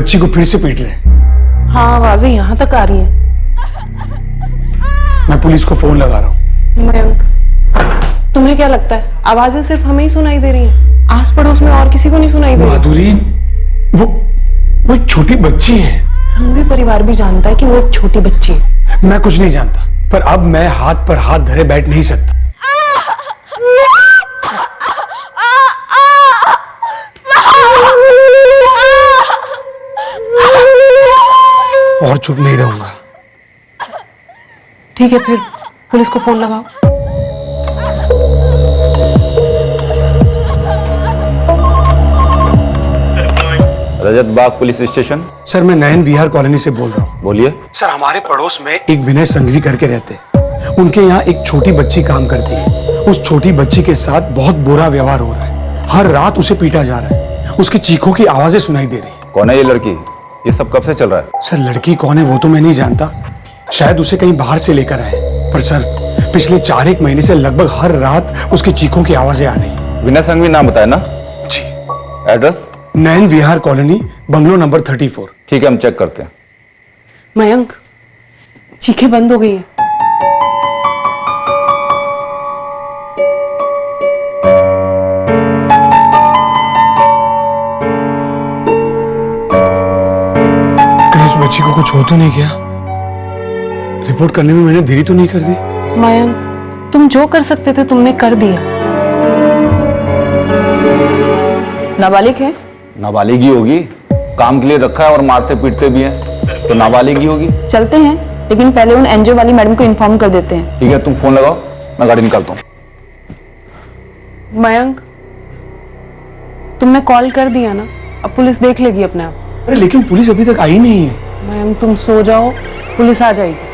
बच्ची को फिर से पीट रहे हैं। हाँ, आवाजें यहाँ तक आ रही हैं। मैं पुलिस को फोन लगा रहा हूँ। मयंक, तुम्हें क्या लगता है आवाजें सिर्फ हमें ही सुनाई दे रही हैं? आस पड़ोस में और किसी को नहीं सुनाई दे रही? माधुरी, वो एक छोटी बच्ची है। संघवी परिवार भी जानता है कि वो एक छोटी बच्ची है। मैं कुछ नहीं जानता, पर अब मैं हाथ पर हाथ धरे बैठ नहीं सकता। और चुप नहीं रहूंगा। ठीक है, फिर पुलिस को फोन लगाओ। रजत बाग पुलिस स्टेशन। सर, मैं नयन विहार कॉलोनी से बोल रहा हूँ। बोलिए। सर, हमारे पड़ोस में एक विनय संघवी करके रहते हैं। उनके यहाँ एक छोटी बच्ची काम करती है। उस छोटी बच्ची के साथ बहुत बुरा व्यवहार हो रहा है। हर रात उसे पीटा जा रहा है। उसकी चीखों की आवाजें सुनाई दे रही। कौन है ये लड़की? ये सब कब से चल रहा है? सर, लड़की कौन है वो तो मैं नहीं जानता। शायद उसे कहीं बाहर से लेकर आए, पर सर पिछले 4-1 महीने से लगभग हर रात उसकी चीखों की आवाजें आ रही हैं। विनय संघवी नाम बताया ना? जी। एड्रेस? नयन विहार कॉलोनी, बंगलो नंबर 34। ठीक है, हम चेक करते हैं। मयंक, चीखें बंद हो गई हैं। कहीं उस बच्ची को कुछ हो तो नहीं गया? रिपोर्ट करने में मैंने देरी तो नहीं कर दी? मयंक, तुम जो कर सकते थे तुमने कर दिया। नाबालिग है? नाबालिग ही होगी। काम के लिए रखा है और मारते पीटते भी हैं, तो नाबालिग ही होगी। चलते हैं, लेकिन पहले उन एनजीओ वाली मैडम को इन्फॉर्म कर देते हैं। ठीक है, तुम फोन लगाओ, मैं गाड़ी निकालता हूँ। मयंक, तुमने कॉल कर दिया ना, अब पुलिस देख लेगी अपने आप। अरे लेकिन पुलिस अभी तक आई नहीं है। मयंक, तुम सो जाओ, पुलिस आ जाएगी।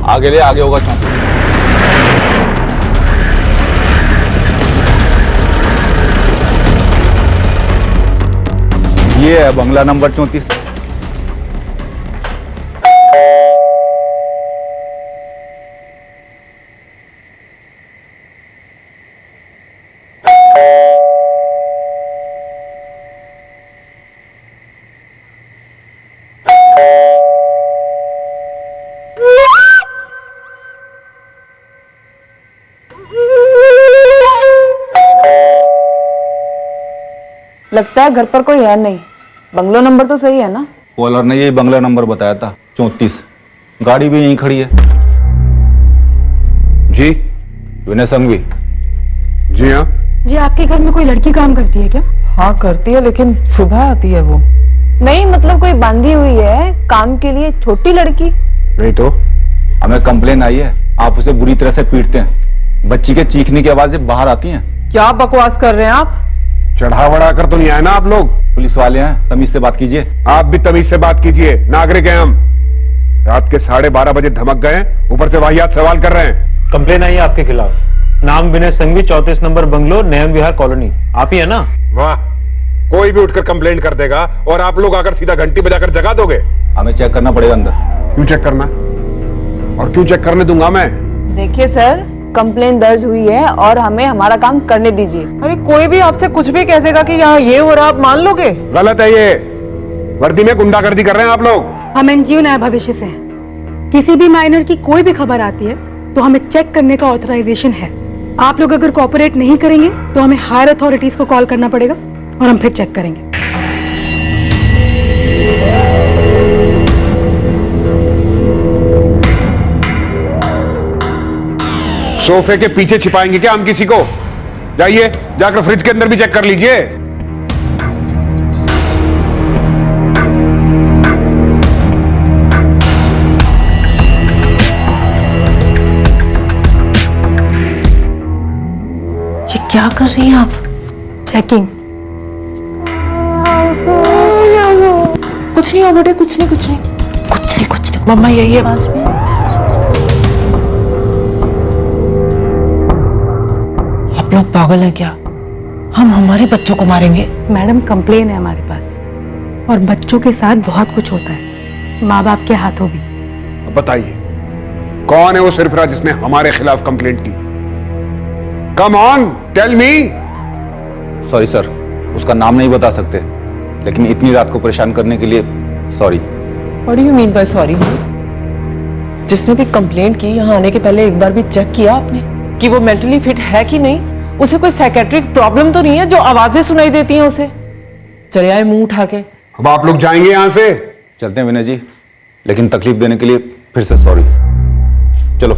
आगे ले, आगे होगा 34। ये है बंगला नंबर 34। लगता है घर पर कोई है नहीं। बंगलो नंबर तो सही है ना? कॉलर ने यही बंगला नंबर बताया था, 34। गाड़ी भी यहीं खड़ी है। जी, विनय संघवी। जी हाँ। जी, आपके घर में कोई लड़की काम करती है क्या? हाँ, करती है, लेकिन सुबह आती है वो। नहीं, मतलब कोई बांधी हुई है काम के लिए, छोटी लड़की। नहीं तो हमें कंप्लेन आई है, आप उसे बुरी तरह से पीटते हैं। बच्ची के चीखने की आवाजें बाहर आती हैं। क्या बकवास कर रहे हैं आप? चढ़ा बढ़ा कर तो नहीं आए ना आप लोग? पुलिस वाले हैं, तमीज से बात कीजिए। आप भी तमीज से बात कीजिए, नागरिक हैं हम। रात के 12:30 बजे धमक गए, ऊपर से वाहियात सवाल कर रहे हैं। कंप्लेन आई है आपके खिलाफ। नाम विनय संघवी, 34 नंबर बंगलो, नयन विहार कॉलोनी। आप ही है ना? वाह, कोई भी उठकर कंप्लेन कर देगा और आप लोग आकर सीधा घंटी बजाकर जगा दोगे। हमें चेक करना पड़ेगा अंदर। क्यों चेक करना? और क्यों चेक करने दूंगा मैं? देखिए सर, कंप्लेन दर्ज हुई है और हमें हमारा काम करने दीजिए। अरे कोई भी आपसे कुछ भी कह देगा कि यहाँ ये हो रहा, आप मान लोगे? गलत है ये। वर्दी में गुंडागर्दी कर रहे हैं आप लोग। हम एनजीओ नया भविष्य से हैं। किसी भी माइनर की कोई भी खबर आती है तो हमें चेक करने का ऑथराइजेशन है। आप लोग अगर कोऑपरेट नहीं करेंगे तो हमें हायर अथॉरिटीज को कॉल करना पड़ेगा और हम फिर चेक करेंगे। सोफे के पीछे छिपाएंगे क्या हम किसी को? जाइए, जाकर फ्रिज के अंदर भी चेक कर लीजिए। ये क्या कर रही हैं आप? चेकिंग। कुछ नहीं हो बेटे, कुछ नहीं, कुछ नहीं, कुछ नहीं, कुछ नहीं। मम्मा यही है पास में। आप लोग पागल हैं क्या? हम हमारे बच्चों को मारेंगे? मैडम, कंप्लेन है हमारे पास और बच्चों के साथ बहुत कुछ होता है, माँ बाप के हाथों भी। बताइए, कौन है वो सरफराज जिसने हमारे खिलाफ कंप्लेंट की? Come on, tell me. Sorry sir, उसका नाम नहीं बता सकते, लेकिन इतनी रात को परेशान करने के लिए sorry. What do you mean by sorry? जिसने भी कंप्लेंट की यहाँ आने के पहले एक बार भी चेक किया आपने कि वो मेंटली फिट है कि नहीं? उसे कोई साइकेट्रिक प्रॉब्लम तो नहीं है जो आवाजें सुनाई देती हैं उसे? चले आए मुंह उठा के। अब आप लोग जाएंगे यहां से? चलते हैं विनय जी, लेकिन तकलीफ देने के लिए फिर से सॉरी। चलो।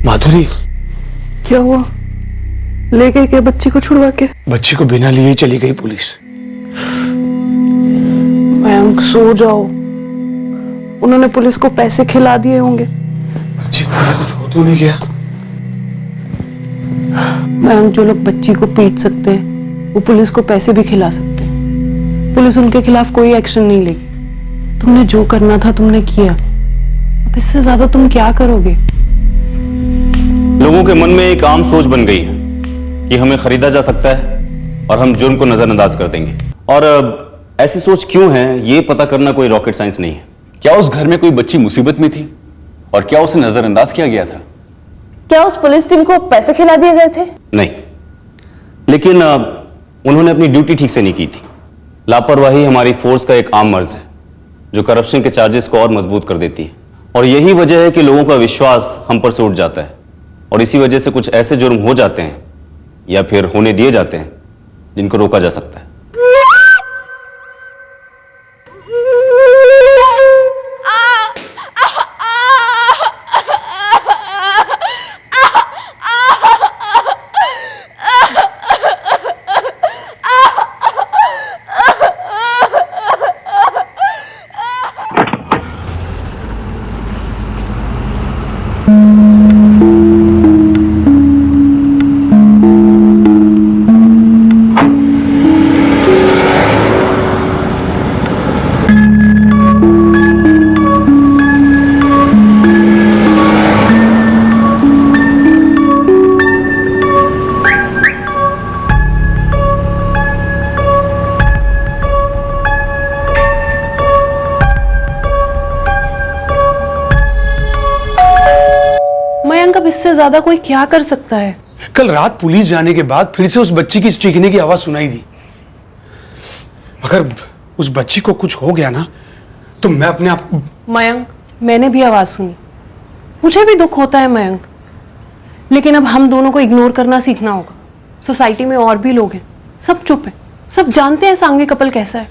माधुरी, क्या हुआ? ले गए क्या बच्ची को छुड़वा के? बच्ची को बिना लिए चली गई पुलिस। मयंक सो जाओ, उन्होंने पुलिस को पैसे खिला दिए होंगे। बच्ची को कुछ हो तो नहीं गया? मयंक, जो लोग बच्ची को पीट सकते हैं वो पुलिस को पैसे भी खिला सकते हैं। पुलिस उनके खिलाफ कोई एक्शन नहीं लेगी। तुमने जो करना था तुमने किया, अब इससे ज्यादा तुम क्या करोगे? लोगों के मन में एक आम सोच बन गई है कि हमें खरीदा जा सकता है और हम जुर्म को नजरअंदाज कर देंगे। और ऐसी सोच क्यों है ये पता करना कोई रॉकेट साइंस नहीं है। क्या उस घर में कोई बच्ची मुसीबत में थी और क्या उसे नजरअंदाज किया गया था? क्या उस पुलिस टीम को पैसे खिला दिए गए थे? नहीं, लेकिन उन्होंने अपनी ड्यूटी ठीक से नहीं की थी। लापरवाही हमारी फोर्स का एक आम मर्ज है जो करप्शन के चार्जेस को और मजबूत कर देती है। और यही वजह है कि लोगों का विश्वास हम पर से उठ जाता है और इसी वजह से कुछ ऐसे जुर्म हो जाते हैं या फिर होने दिए जाते हैं जिनको रोका जा सकता है। अब इससे ज्यादा कोई क्या कर सकता है? कल रात पुलिस जाने के बाद फिर से उस बच्ची की चीखने की आवाज सुनाई दी। अगर उस बच्ची को कुछ हो गया ना तो मैं अपने आप। मयंक, मैंने भी आवाज सुनी, मुझे भी दुख होता है मयंक, लेकिन अब हम दोनों को इग्नोर करना सीखना होगा। सोसाइटी में और भी लोग हैं, सब चुप हैं, सब जानते हैं सांघवी कपल कैसा है।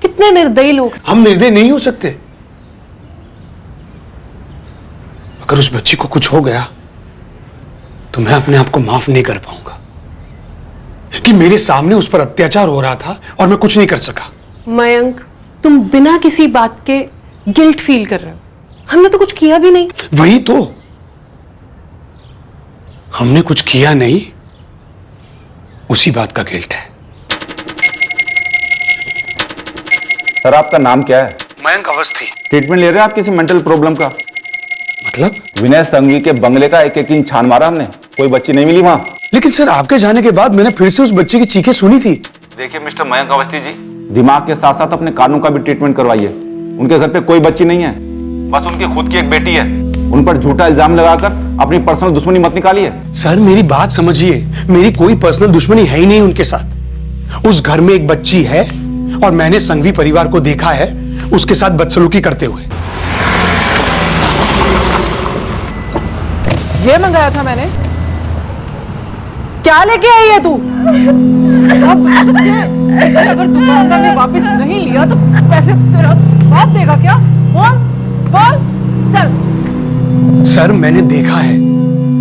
कितने निर्दयी लोग। हम निर्दयी नहीं हो सकते। अगर उस बच्ची को कुछ हो गया तो मैं अपने आप को माफ नहीं कर पाऊंगा कि मेरे सामने उस पर अत्याचार हो रहा था और मैं कुछ नहीं कर सका। मयंक, तुम बिना किसी बात के गिल्ट फील कर रहे हो। हमने तो कुछ किया भी नहीं। वही तो, हमने कुछ किया नहीं, उसी बात का गिल्ट है। सर, आपका नाम क्या है? मयंक अवस्थी। ट्रीटमेंट ले रहे हैं आप किसी मेंटल प्रॉब्लम का? मतलब? विनय संघवी के बंगले का एक एक इंच छान मारा हमने, कोई बच्ची नहीं मिली वहां। लेकिन सर, आपके जाने के बाद मैंने फिर से उस बच्ची की चीखें सुनी थी। देखिए मिस्टर मयंक अवस्थी जी, दिमाग के साथ साथ अपने कानों का भी ट्रीटमेंट करवाइए। उनके घर पे कोई बच्ची नहीं है, बस उनकी खुद की एक बेटी है। उन पर झूठा इल्जाम लगाकर अपनी पर्सनल दुश्मनी मत निकालिए। सर, मेरी बात समझिए, मेरी कोई पर्सनल दुश्मनी है ही नहीं उनके साथ। उस घर में एक बच्ची है और मैंने संघवी परिवार को देखा है उसके साथ बदसलूकी करते हुए। ये मंगाया था मैंने। क्या लेके आई है तू? अब अगर दुकानदार ने वापस नहीं लिया तो पैसे तेरा बाप देगा क्या? बोल बोल, चल। सर, मैंने देखा है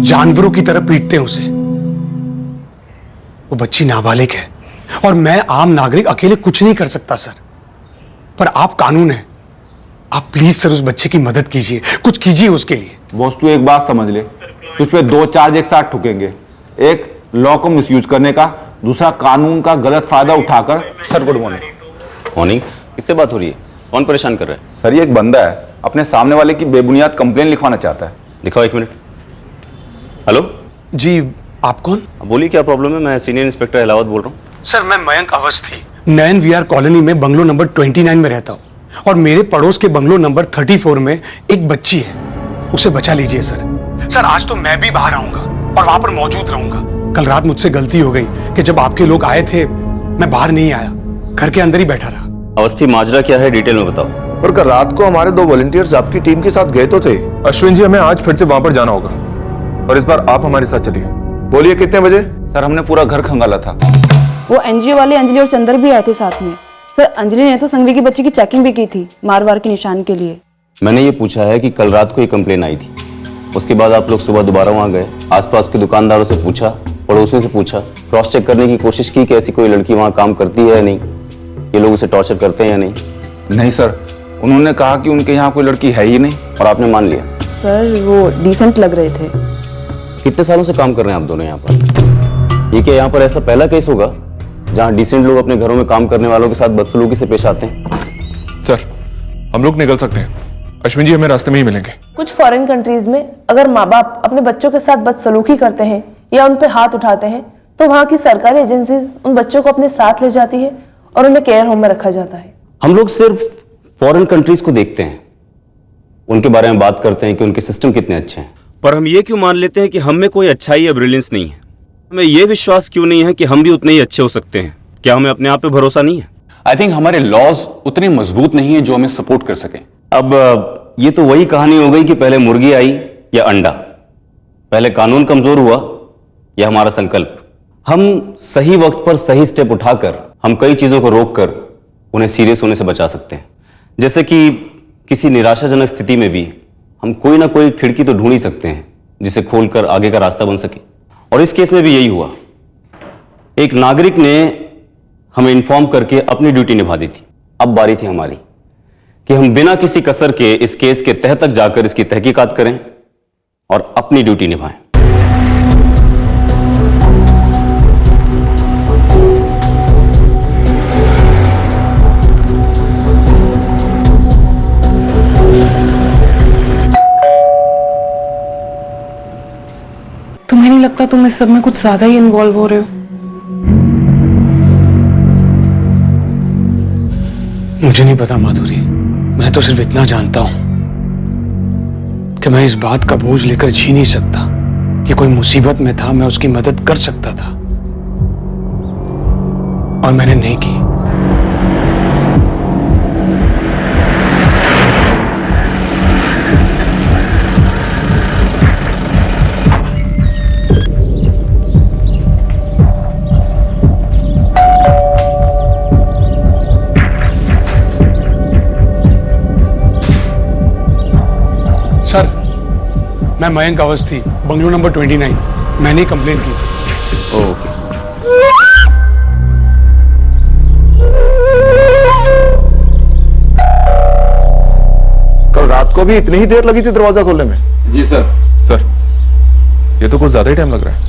जानवरों की तरह पीटते हैं उसे। वो बच्ची नाबालिग है और मैं आम नागरिक अकेले कुछ नहीं कर सकता सर। पर आप कानून है, आप प्लीज सर उस बच्चे की मदद कीजिए, कुछ कीजिए उसके लिए। बॉस, तू एक बात समझ ले, तुझ पे 2 चार्ज एक साथ ठुकेंगे। एक, लॉ को मिसयूज करने का, दूसरा कानून का गलत फायदा उठाकर। Sir good morning. मॉर्निंग। किससे बात हो रही है? कौन परेशान कर रहा है? सर ये एक बंदा है, अपने सामने वाले की बेबुनियाद कंप्लेन लिखवाना चाहता है। दिखाओ 1 मिनट। हेलो जी आप कौन? बोलिए क्या प्रॉब्लम है? मैं सीनियर इंस्पेक्टर इलाहाबाद बोल रहा हूँ। सर मैं मयंक अवस्थी, नयन विहार कॉलोनी में बंगलो नंबर 29 में रहता हूँ, और मेरे पड़ोस के बंगलो नंबर 34 में एक बच्ची है, उसे बचा लीजिए सर। सर आज तो मैं भी बाहर आऊंगा और वहां पर मौजूद रहूंगा। कल रात मुझसे गलती हो गई कि जब आपके लोग आए थे मैं बाहर नहीं आया, घर के अंदर ही बैठा रहा। अवस्थी माजरा क्या है, डिटेल में बताओ। और कल रात को हमारे 2 वॉलंटियर्स आपकी टीम के साथ गए तो थे। अश्विन जी, हमें आज फिर से वहां पर जाना होगा और इस बार आप हमारे साथ चलिए। बोलिए कितने बजे? सर हमने पूरा घर खंगाला था। वो एनजीओ वाले अंजलि और चंदर भी आए थे साथ में। सर अंजलि ने तो संघवी की बच्ची की चेकिंग भी की थी, मारवार के निशान के लिए। मैंने ये पूछा है कि कल रात को ये कंप्लेन आई थी, उसके बाद आप लोग सुबह दोबारा वहां गए, आसपास के दुकानदारों से पूछा, पड़ोसियों से पूछा, क्रॉस चेक करने की कोशिश की कि ऐसी कोई लड़की वहां काम करती है या नहीं, ये लोग उसे टॉर्चर करते हैं या नहीं? नहीं सर, उन्होंने कहा कि उनके यहाँ कोई लड़की है ही नहीं, और आपने मान लिया? सर वो डिसेंट लग रहे थे। कितने सालों से काम कर रहे हैं आप दोनों यहाँ पर? ये क्या यहाँ पर ऐसा पहला केस होगा जहाँ डिसेंट लोग अपने घरों में काम करने वालों के साथ बदसलूकी से पेश आते हैं? सर हम लोग निकल सकते हैं, अश्विन जी हमें रास्ते में ही मिलेंगे। कुछ फॉरेन कंट्रीज में अगर माँ बाप अपने बच्चों के साथ बदसलूकी करते हैं या उन पे हाथ उठाते हैं तो वहाँ की सरकारी एजेंसीज उन बच्चों को अपने साथ ले जाती है और उन्हें केयर होम में रखा जाता है। हम लोग सिर्फ फॉरेन कंट्रीज को देखते हैं, उनके बारे में बात करते हैं कि उनके सिस्टम कितने अच्छे हैं, पर हम ये क्यों मान लेते हैं कि हम में कोई अच्छाई या ब्रिलियंस नहीं है? हमें ये विश्वास क्यों नहीं है कि हम भी उतने ही अच्छे हो सकते हैं? क्या हमें अपने आप पे भरोसा नहीं है? आई थिंक हमारे लॉज उतने मजबूत नहीं है जो हमें सपोर्ट कर सके। अब ये तो वही कहानी हो गई कि पहले मुर्गी आई या अंडा, पहले कानून कमजोर हुआ या हमारा संकल्प। हम सही वक्त पर सही स्टेप उठाकर हम कई चीजों को रोककर उन्हें सीरियस होने से बचा सकते हैं। जैसे कि किसी निराशाजनक स्थिति में भी हम कोई ना कोई खिड़की तो ढूंढ ही सकते हैं जिसे खोलकर आगे का रास्ता बन सके, और इस केस में भी यही हुआ। एक नागरिक ने हमें इन्फॉर्म करके अपनी ड्यूटी निभा दी थी। अब बारी थी हमारी कि हम बिना किसी कसर के इस केस के तह तक जाकर इसकी तहकीकात करें और अपनी ड्यूटी निभाएं। तुम्हें नहीं लगता तुम इस सब में कुछ ज्यादा ही इन्वॉल्व हो रहे हो? मुझे नहीं पता माधुरी, मैं तो सिर्फ इतना जानता हूं कि मैं इस बात का बोझ लेकर जी नहीं सकता कि कोई मुसीबत में था, मैं उसकी मदद कर सकता था और मैंने नहीं की। सर मैं मयंक अवस्थी, बंगलो नंबर 29, मैंने ही कंप्लेंट की थी। ओके। कल रात को भी इतनी ही देर लगी थी दरवाजा खोलने में? जी सर। सर ये तो कुछ ज्यादा ही टाइम लग रहा है।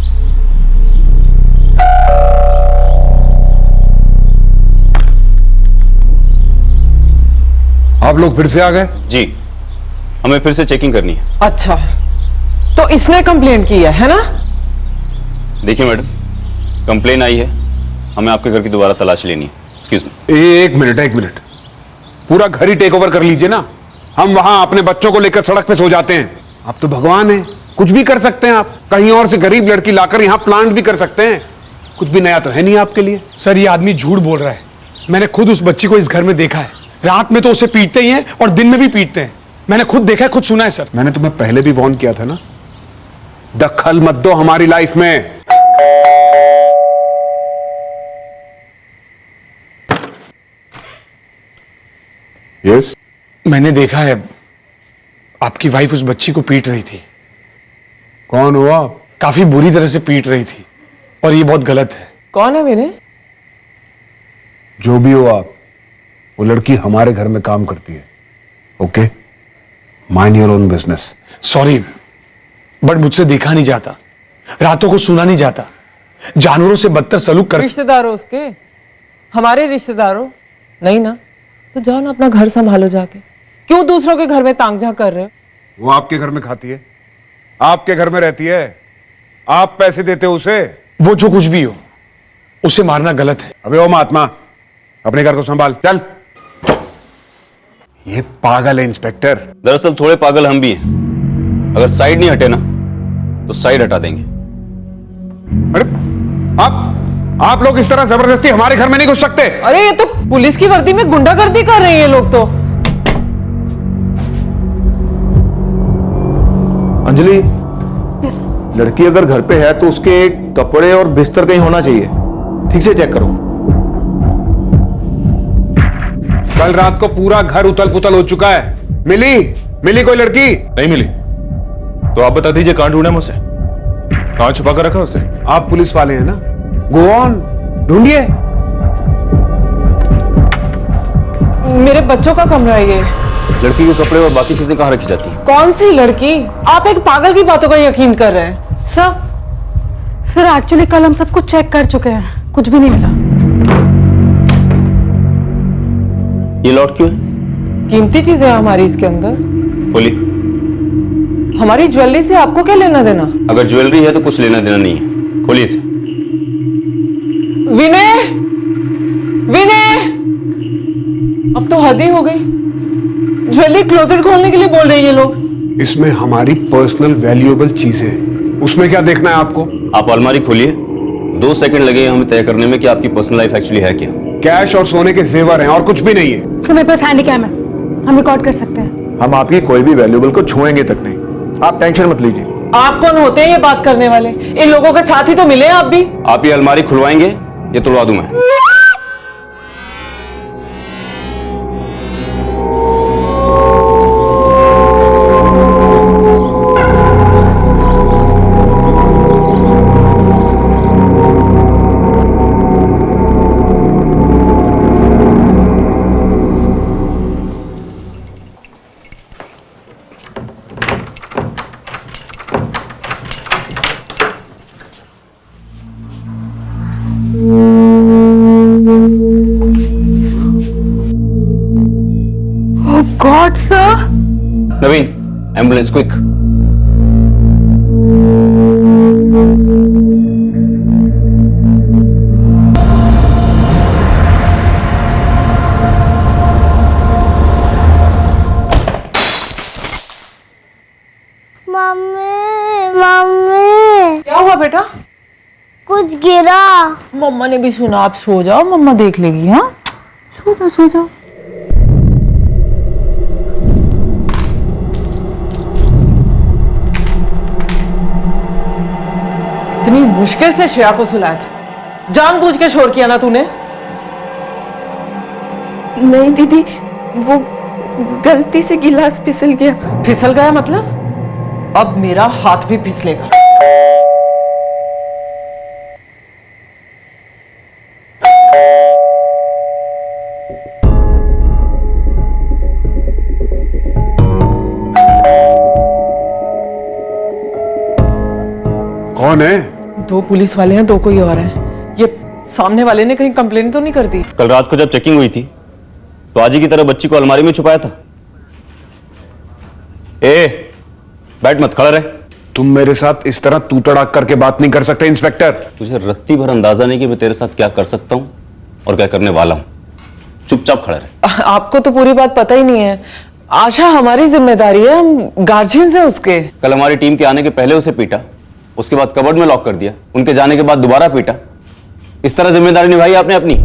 आप लोग फिर से आ गए? जी, हमें फिर से चेकिंग करनी है। अच्छा, तो इसने कंप्लेंट की है ना? देखिए मैडम, कंप्लेन आई है, हमें आपके घर की दोबारा तलाश लेनी है। Excuse me. एक मिनट, पूरा घर ही टेक ओवर कर लीजिए ना। हम वहां अपने बच्चों को लेकर सड़क पे सो जाते हैं, आप तो भगवान हैं, कुछ भी कर सकते हैं आप। कहीं और से गरीब लड़की लाकर यहाँ प्लांट भी कर सकते हैं। कुछ भी नया तो है नहीं आपके लिए। सर ये आदमी झूठ बोल रहा है, मैंने खुद उस बच्ची को इस घर में देखा है। रात में तो उसे पीटते ही हैं और दिन में भी पीटते हैं। मैंने खुद देखा है, खुद सुना है सर। मैंने तुम्हें पहले भी वार्न किया था ना, दखल मत दो हमारी लाइफ में। यस, मैंने देखा है आपकी वाइफ उस बच्ची को पीट रही थी। कौन हुआ? काफी बुरी तरह से पीट रही थी और ये बहुत गलत है। कौन है मेरे? जो भी हो आप, वो लड़की हमारे घर में काम करती है। Okay, mind your own business. Sorry, but मुझसे देखा नहीं जाता, रातों को सुना नहीं जाता। जानवरों से बदतर सलूक कर। रिश्तेदार हो उसके? हमारे रिश्तेदार हो? नहीं ना, तो जाओ ना अपना घर संभालो जाके। क्यों दूसरों के घर में तांग झांक कर रहे हो? वो आपके घर में खाती है, आपके घर में रहती है, आप पैसे देते हो उसे। वो जो कुछ भी हो, उसे मारना गलत है। अबे ओ महात्मा, अपने घर को संभाल, चल। ये पागल है इंस्पेक्टर। दरअसल थोड़े पागल हम भी हैं। अगर साइड नहीं हटे ना तो साइड हटा देंगे। अरे आप लोग इस तरह जबरदस्ती हमारे घर में नहीं घुस सकते। अरे ये तो पुलिस की वर्दी में गुंडागर्दी कर रहे हैं ये लोग तो। अंजलि, लड़की अगर घर पे है तो उसके कपड़े और बिस्तर कहीं होना चाहिए, ठीक से चेक करो। कल रात को पूरा घर उथल पुथल हो चुका है। मिली कोई लड़की? नहीं मिली। तो आप बता दीजिए कहां ढूंढे मुझसे, कहां छुपा कर रखा उसे? आप पुलिस वाले हैं ना, गो ऑन, ढूंढिए। मेरे बच्चों का कमरा है ये। लड़की के कपड़े और बाकी चीजें कहाँ रखी जाती हैं? कौन सी लड़की? आप एक पागल की बातों का यकीन कर रहे हैं। सर एक्चुअली कल हम सब कुछ चेक कर चुके हैं, कुछ भी नहीं मिला। ये लॉट क्यों है? कीमती चीजें हैं हमारी इसके अंदर। बोली। हमारी ज्वेलरी से आपको क्या लेना देना? अगर ज्वेलरी है तो कुछ लेना देना नहीं है, खोलिए इसे। विनय, विनय, अब तो हद ही हो गई। ज्वेलरी क्लोजेट खोलने के लिए बोल रहे हैं ये लोग। इसमें हमारी पर्सनल वैल्यूएबल चीजें, उसमें क्या देखना है आपको? आप अलमारी खोलिए। 2 सेकंड लगे हमें तय करने में कि आपकी पर्सनल लाइफ एक्चुअली है क्या। कैश और सोने के जेवर हैं और कुछ भी नहीं है। सर मेरे पास हैंडीकैम है, हम रिकॉर्ड कर सकते हैं। हम आपकी कोई भी वैल्यूएबल को छुएंगे तक नहीं, आप टेंशन मत लीजिए। आप कौन होते हैं ये बात करने वाले? इन लोगों के साथ ही तो मिले हैं आप भी। आप ये अलमारी खुलवाएंगे ये तोड़वा दूं मैं। God sir. Naveen, ambulance quick. Mummy क्या हुआ बेटा? कुछ गिरा। मम्मा ने भी सुना। आप सो जाओ, मम्मा देख लेगी। हाँ, सो जाओ सो जाओ। इतनी मुश्किल से श्रेया को सुलाया था, जानबूझ के शोर किया ना तूने? नहीं दीदी, वो गलती से गिलास फिसल गया। फिसल गया मतलब? अब मेरा हाथ भी फिसलेगा। कौन है? 2 पुलिस वाले हैं, 2 कोई और हैं। ये सामने वाले ने कहीं कंप्लेंट तो नहीं कर दी? कल रात को जब चेकिंग हुई थी तो आज ही की तरह बच्ची को अलमारी में छुपाया था। बैठ मत, खड़ा रहे। तुम मेरे साथ इस तरह तू तड़ाक करके बात नहीं कर सकते इंस्पेक्टर। तुझे रत्ती भर अंदाजा नहीं कि मैं तेरे साथ क्या कर सकता हूं और क्या करने वाला हूं। चुपचाप खड़ा रहे। आपको तो पूरी बात पता ही नहीं है। आशा हमारी जिम्मेदारी है, हम गार्जियंस हैं उसके। कल हमारी टीम के आने के पहले उसे पीटा, उसके बाद कबर्ड में लॉक कर दिया, उनके जाने के बाद दोबारा पीटा। इस तरह जिम्मेदारी निभाई आपने अपनी।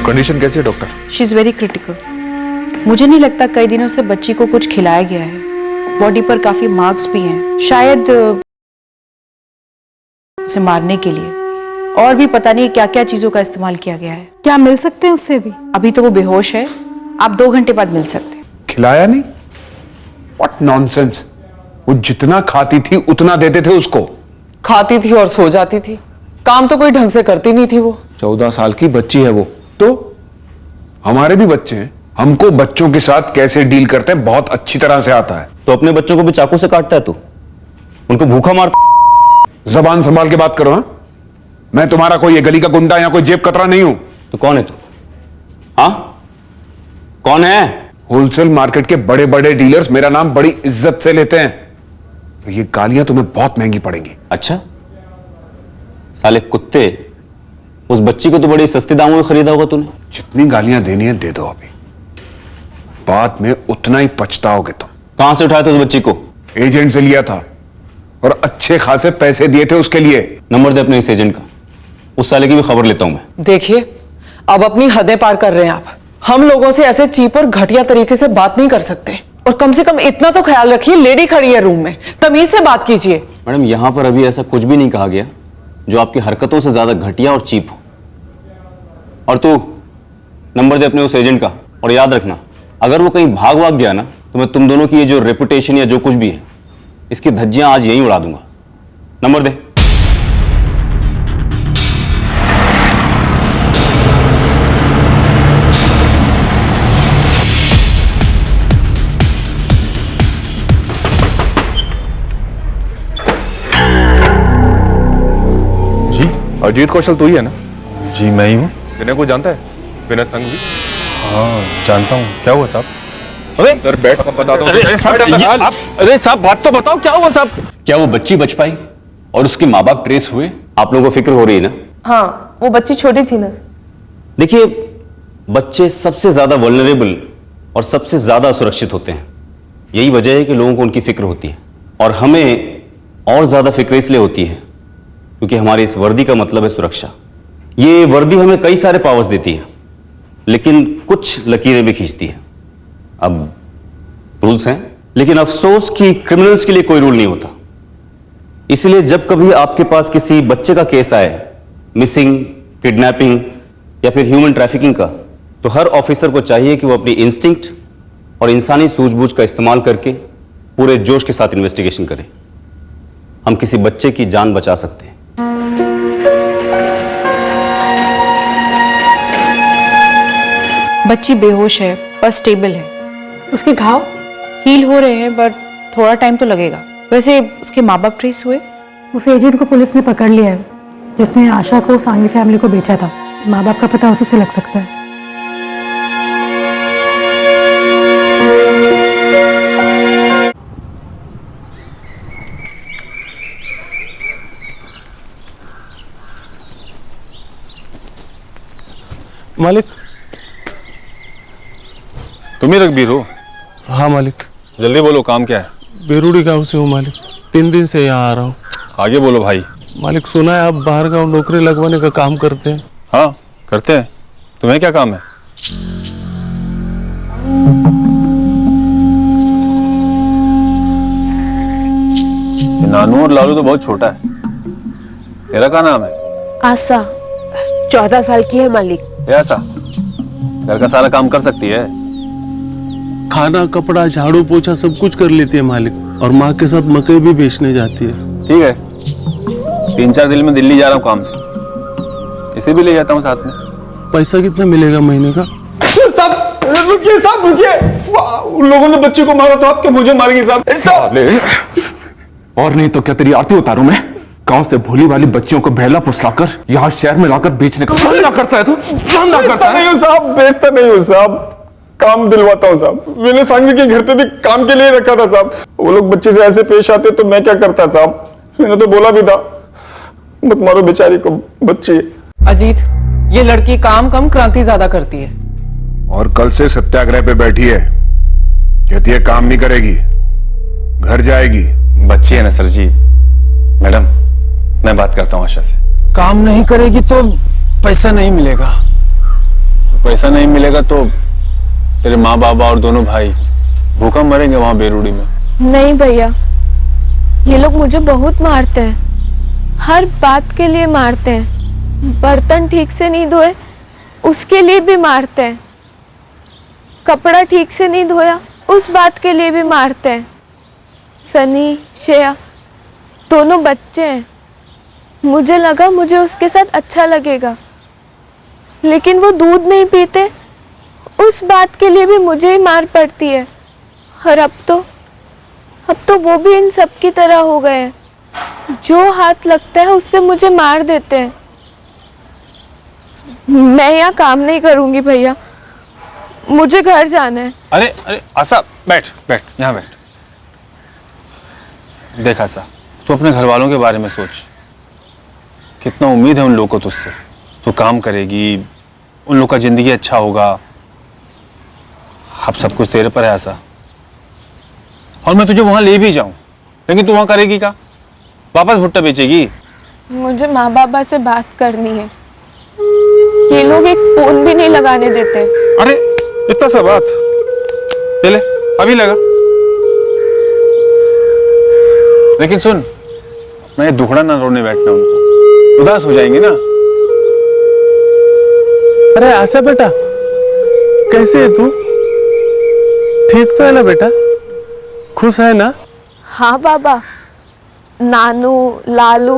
कंडीशन कैसी है doctor? She is very critical. मुझे नहीं लगता कई दिनों से बच्ची को कुछ खिलाया गया है। बॉडी पर काफी मार्क्स भी हैं, शायद उसे मारने के लिए। और भी पता नहीं क्या क्या चीजों का इस्तेमाल किया गया है। क्या मिल सकते हैं उससे भी? अभी तो वो बेहोश है, आप 2 घंटे बाद मिल सकते हैं। खिलाया नहीं? What nonsense. वो जितना खाती थी उतना देते थे उसको। खाती थी और सो जाती थी, काम तो कोई ढंग से करती नहीं थी वो। 14 साल की बच्ची है वो, तो हमारे भी बच्चे हैं, हमको बच्चों के साथ कैसे डील करते हैं बहुत अच्छी तरह से आता है। तो अपने बच्चों को भी चाकू से काटता है तू, उनको भूखा मारता। जबान संभाल के बात करो। हाँ, मैं तुम्हारा कोई ये गली का गुंडा या कोई जेब कतरा नहीं हूं। तो कौन है तू? हाँ, कौन है? होलसेल मार्केट के बड़े बड़े डीलर्स मेरा नाम बड़ी इज्जत से लेते हैं। तो ये गालियां तुम्हें बहुत महंगी पड़ेंगी। अच्छा, साले कुत्ते, उस बच्ची को तो बड़ी सस्ते दामों में खरीदा होगा तूने। जितनी गालियां देनी है दे दो, अभी बाद में उतना ही पछताओगे तुम। कहां से उठाया था उस बच्ची को? एजेंट से लिया था और अच्छे खासे पैसे दिए थे उसके लिए। नंबर दे अपने इस एजेंट का, उस साले की भी खबर लेता हूं मैं। देखिए, अब अपनी हदें पार कर रहे हैं आप। हम लोगों से ऐसे चीप और घटिया तरीके से बात नहीं कर सकते। और कम से कम इतना तो ख्याल रखिए, लेडी खड़ी है रूम में, तमीज से बात कीजिए। मैडम, यहां पर अभी ऐसा कुछ भी नहीं कहा गया जो आपकी हरकतों से ज्यादा घटिया और चीप हो। और तू नंबर दे अपने उस एजेंट का, और याद रखना, अगर वो कहीं भाग गया ना, तो मैं तुम दोनों की ये जो रेपुटेशन या जो कुछ भी है, इसकी धज्जियां आज यहीं उड़ा दूंगा। नंबर दे। जी, अजीत कौशल तू ही है ना? जी मैं ही हूँ। विनय को जानता है? विनय संघवी? हाँ जानता हूँ। क्या हुआ साहब? अरे सर बैठ, सब बताता हूँ। अरे साहब, बात तो बताओ, क्या हुआ साहब? क्या वो बच्ची बच पाई और उसके माँ बाप ट्रेस हुए? आप लोगों को फिक्र हो रही है ना? हाँ, वो बच्ची छोटी थी ना। देखिए, बच्चे सबसे ज्यादा वल्नरेबल और सबसे ज्यादा सुरक्षित होते हैं। यही वजह है कि लोगों को उनकी फिक्र होती है, और हमें और ज्यादा फिक्र इसलिए होती है क्योंकि हमारी इस वर्दी का मतलब है सुरक्षा। ये वर्दी हमें कई सारे पावर्स देती है, लेकिन कुछ लकीरें भी खींचती है। अब रूल्स हैं, लेकिन अफसोस कि क्रिमिनल्स के लिए कोई रूल नहीं होता। इसलिए जब कभी आपके पास किसी बच्चे का केस आए, मिसिंग, किडनैपिंग या फिर ह्यूमन ट्रैफिकिंग का, तो हर ऑफिसर को चाहिए कि वो अपनी इंस्टिंक्ट और इंसानी सूझबूझ का इस्तेमाल करके पूरे जोश के साथ इन्वेस्टिगेशन करें। हम किसी बच्चे की जान बचा सकते हैं। बच्ची बेहोश है पर स्टेबल है। उसके घाव हील हो रहे हैं, बट थोड़ा टाइम तो लगेगा। वैसे उसके माँ बाप ट्रेस हुए? उस एजेंट को पुलिस ने पकड़ लिया है जिसने आशा को सांघवी फैमिली को बेचा था। माँ बाप का पता उसी से लग सकता है। मालिक, तुम ही रघबीर हो? हाँ मालिक। जल्दी बोलो, काम क्या है? बेरूड़ी गांव से हूँ मालिक, 3 दिन से यहाँ आ रहा हूँ। आगे बोलो भाई। मालिक, सुना है आप बाहर गांव नौकरी लगवाने का काम करते हैं? हाँ करते हैं। तुम्हें क्या काम है? नानू और लालू तो बहुत छोटा है। तेरा क्या नाम है? आशा 14 साल की है मालिक। ऐसा घर का सारा काम कर सकती है? खाना, कपड़ा, झाड़ू, पोछा सब कुछ कर लेती है मालिक, और माँ के साथ मकई भी बेचने जाती है। ठीक है, 3-4 दिन में दिल्ली जा रहा हूँ काम से, इसे भी ले जाता हूँ साथ में। पैसा कितना मिलेगा महीने का? साहब रुकिए, साहब रुकिए। उन लोगों ने बच्चे को मारा तो आप क्या मुझे मारेंगे साहब? और नहीं तो क्या तेरी आरती उतारूं मैं? गांव से भोली वाली बच्चियों को बहला फुसलाकर यहाँ शहर में लाकर बेचने का धंधा करता है। तो धंधा करता है। नहीं हूँ साहब, बेचता नहीं हूँ साहब, काम दिलवाता हूँ साहब। मैंने सांघवी के घर पे भी काम के लिए रखा था साहब। वो लोग बच्चे से ऐसे पेश आते तो मैं क्या करता साहब? मैंने तो बोला भी था मत मारो बेचारी को, बच्ची है। अजीत, ये लड़की काम कम क्रांति ज्यादा करती है। और कल से सत्याग्रह पे बैठी है, कहती है काम नहीं करेगी, घर जाएगी। बच्ची है ना सर जी। मैडम, मैं बात करता हूँ आशा से। काम नहीं करेगी तो पैसा नहीं मिलेगा। पैसा नहीं मिलेगा तो तेरे माँ बाबा और दोनों भाई भूखा मरेंगे वहां बेरूड़ी में। नहीं भैया, ये लोग मुझे बहुत मारते हैं, हर बात के लिए मारते हैं। बर्तन ठीक से नहीं धोए उसके लिए भी मारते हैं, कपड़ा ठीक से नहीं धोया उस बात के लिए भी मारते हैं। सनी, श्रेया दोनों बच्चे हैं, मुझे लगा मुझे उसके साथ अच्छा लगेगा, लेकिन वो दूध नहीं पीते उस बात के लिए भी मुझे ही मार पड़ती है। और अब तो वो भी इन सब की तरह हो गए हैं, जो हाथ लगता है उससे मुझे मार देते हैं। मैं यहाँ काम नहीं करूंगी भैया, मुझे घर जाना है। अरे अरे आशा, बैठ बैठ, यहाँ बैठ। देख आशा, तू अपने घर वालों के बारे में सोच। कितना उम्मीद है उन लोगों को तुझसे। तू काम करेगी, उन लोग का जिंदगी अच्छा होगा। अब सब कुछ तेरे पर है आशा। और मैं तुझे वहां ले भी जाऊं, लेकिन तू वहां करेगी क्या? वापस भुट्टा बेचेगी? मुझे माँ बाबा से बात करनी है, ये लोग एक फोन भी नहीं लगाने देते। अरे इतना सा बात, ले अभी लगा। लेकिन सुन, मैं दुखड़ा ना रोने बैठना, उनको उदास हो जाएंगे ना। अरे आशा बेटा, कैसे है तू? ठीक तो है ना बेटा? खुश है ना? हाँ बाबा, नानू, लालू,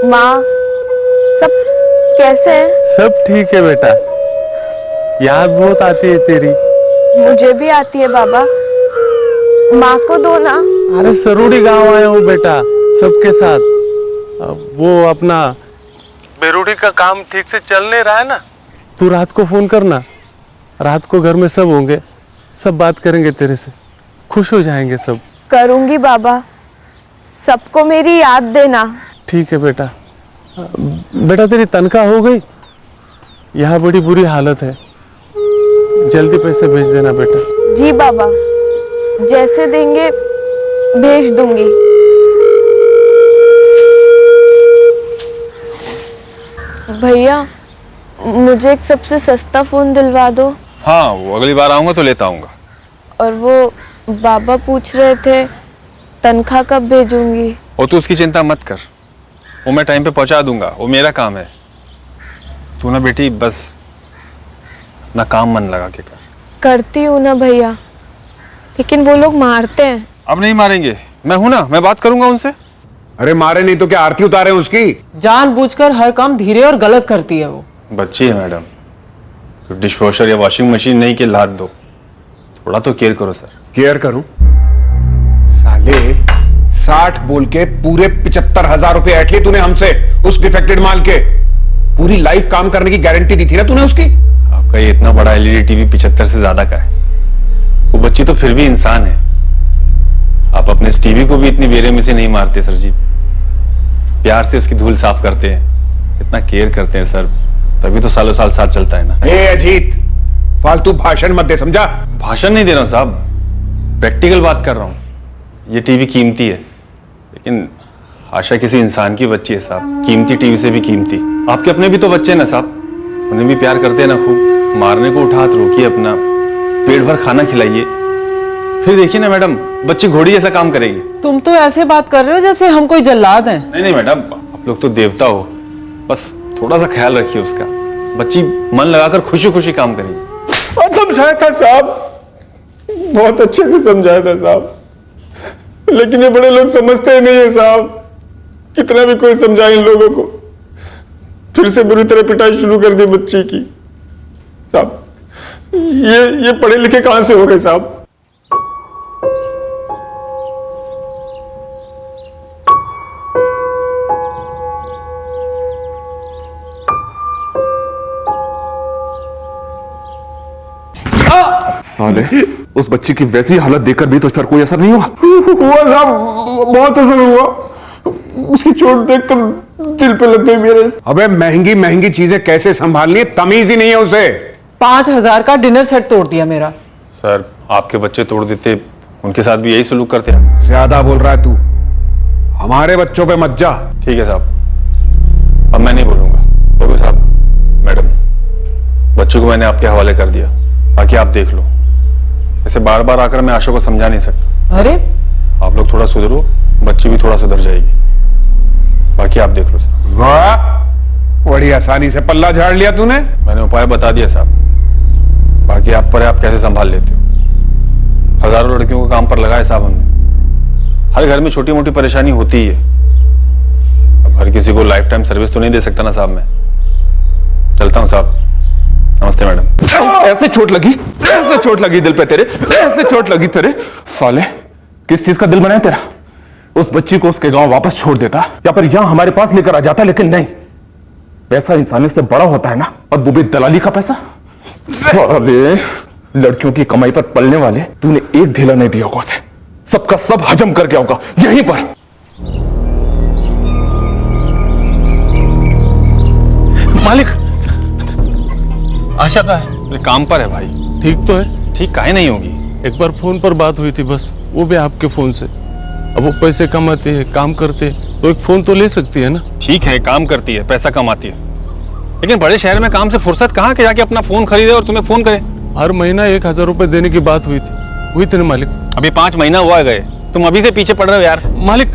माँ सब कैसे हैं? सब ठीक है बेटा। याद बहुत आती है तेरी। मुझे भी आती है बाबा, माँ को दो ना। अरे सरूड़ी गांव आया हूँ बेटा सबके साथ। वो अपना बेरूडी का काम ठीक से चल नहीं रहा है ना, तू रात को फोन करना। रात को घर में सब होंगे, सब बात करेंगे तेरे से, खुश हो जाएंगे सब। करूंगी बाबा, सबको मेरी याद देना। ठीक है बेटा। बेटा तेरी तनख्वाह हो गई? यहाँ बड़ी बुरी हालत है, जल्दी पैसे भेज देना बेटा। जी बाबा, जैसे देंगे भेज दूंगी। भैया मुझे एक सबसे सस्ता फोन दिलवा दो। हाँ, वो अगली बार आऊंगा तो लेता आऊंगा। और वो बाबा पूछ रहे थे तनख्वाह कब भेजूंगी। और तू उसकी चिंता मत कर, वो मैं टाइम पे पहुंचा दूंगा, वो मेरा काम है। तू ना बेटी बस अपना काम मन लगा के कर। करती हूँ ना भैया, लेकिन वो लोग मारते हैं। अब नहीं मारेंगे, मैं हूं ना, मैं बात करूंगा उनसे। अरे मारे नहीं तो क्या आरती उतारे उसकी? जानबूझकर हर काम धीरे और गलत करती है वो। बच्ची है मैडम, तो डिश वॉशर या वॉशिंग मशीन नहीं कि लाद दो। थोड़ा तो केयर करो सर। केयर करूं? साले 60 बोल के पूरे 75,000 रुपए ऐंठ लिए तूने हमसे उस डिफेक्टेड माल के। पूरी लाइफ काम करने की गारंटी दी थी ना तूने उसकी। आपका ये इतना बड़ा एलईडी टीवी 75 से ज्यादा का है। वो बच्ची तो फिर भी इंसान है। आप अपने इस टीवी को भी इतनी बेरहमी से नहीं मारते सर जी। प्यार से उसकी धूल साफ करते हैं, इतना केयर करते हैं सर, तभी तो सालों साल साथ चलता है ना। ए अजीत, फालतू भाषण मत दे, समझा? भाषण नहीं दे रहा हूं साहब, प्रैक्टिकल बात कर रहा हूं। ये टीवी कीमती है, लेकिन आशा किसी इंसान की बच्ची है साहब, कीमती टीवी से भी कीमती। आपके अपने भी तो बच्चे हैं ना साहब, उन्हें भी प्यार करते हैं ना खूब। मारने को उठा हाथ रोकिए अपना, पेट भर खाना खिलाइए, फिर देखिए ना मैडम, बच्ची घोड़ी जैसा काम करेगी। तुम तो ऐसे बात कर रहे हो जैसे हम कोई जल्लाद हैं। नहीं नहीं मैडम, आप लोग तो देवता हो, बस थोड़ा सा ख्याल रखिए उसका। बच्ची मन लगाकर खुशी खुशी काम करेगी। समझाया था साहब, बहुत अच्छे से समझाया था साहब, लेकिन ये बड़े लोग समझते ही नहीं है साहब। कितना भी कोई समझाए इन लोगों को, फिर से बुरी तरह पिटाई शुरू कर दी बच्ची की। साहब ये पढ़े लिखे कहां से हो गए साहब? साले, उस बच्ची की वैसी हालत देखकर भी तुझ पर कोई असर नहीं हुआ? हुआ साहब, बहुत असर हुआ। उसकी चोट देखकर दिल पे लग गई मेरे। अबे महंगी महंगी चीजें कैसे संभालनी है, तमीज ही नहीं है उसे। 5,000 का डिनर सेट तोड़ दिया मेरा। सर आपके बच्चे तोड़ देते, उनके साथ भी यही सलूक करते हैं। ज्यादा बोल रहा है तू, हमारे बच्चों पे मत जा। ठीक है साहब, अब मैं नहीं बोलूंगा। बाबू साहब, मैडम, बच्चों को मैंने आपके हवाले कर दिया, बाकी आप देख लो। ऐसे बार बार आकर मैं आशा को समझा नहीं सकता। अरे आप लोग थोड़ा सुधरो, बच्ची भी थोड़ा सुधर जाएगी, बाकी आप देख लो साहब। वाह, बड़ी आसानी से पल्ला झाड़ लिया तूने। मैंने उपाय बता दिया साहब, बाकी आप पर आप कैसे संभाल लेते हो। हजारों लड़कियों को काम पर लगाया साहब हमने। हर घर में छोटी मोटी परेशानी होती ही है। अब हर किसी को लाइफ टाइम सर्विस तो नहीं दे सकता ना साहब मैं। चलता हूँ साहब, नमस्ते मैडम। ऐसे चोट लगी दिल पे तेरे, ऐसे चोट लगी तेरे। साले, किस चीज का दिल बना है तेरा? उस बच्ची को उसके गांव वापस छोड़ देता या फिर यहां हमारे पास लेकर आ जाता, लेकिन नहीं। पैसा इंसानियत से बड़ा होता है ना, और वो भी दलाली का पैसा। साले, लड़कियों की कमाई पर पलने वाले तूने एक ढीला नहीं दिया होगा उसे, सबका सब हजम कर गया होगा यहीं पर। मालिक, आशा का है? अरे काम पर है भाई। ठीक तो है? ठीक काहे नहीं होगी? एक बार फोन पर बात हुई थी बस, वो भी आपके फोन से। अब वो पैसे कमाते हैं, काम करते हैं, तो एक फोन तो ले सकती है ना। ठीक है, काम करती है, पैसा कमाती है, लेकिन बड़े शहर में काम से फुर्सत कहाँ के जाके अपना फोन खरीदे और तुम्हें फोन करे? हर महीना 1000 रुपए देने की बात हुई थी ना मालिक? अभी 5 महीना हुआ गए, तुम अभी से पीछे पड़ रहे हो यार। मालिक,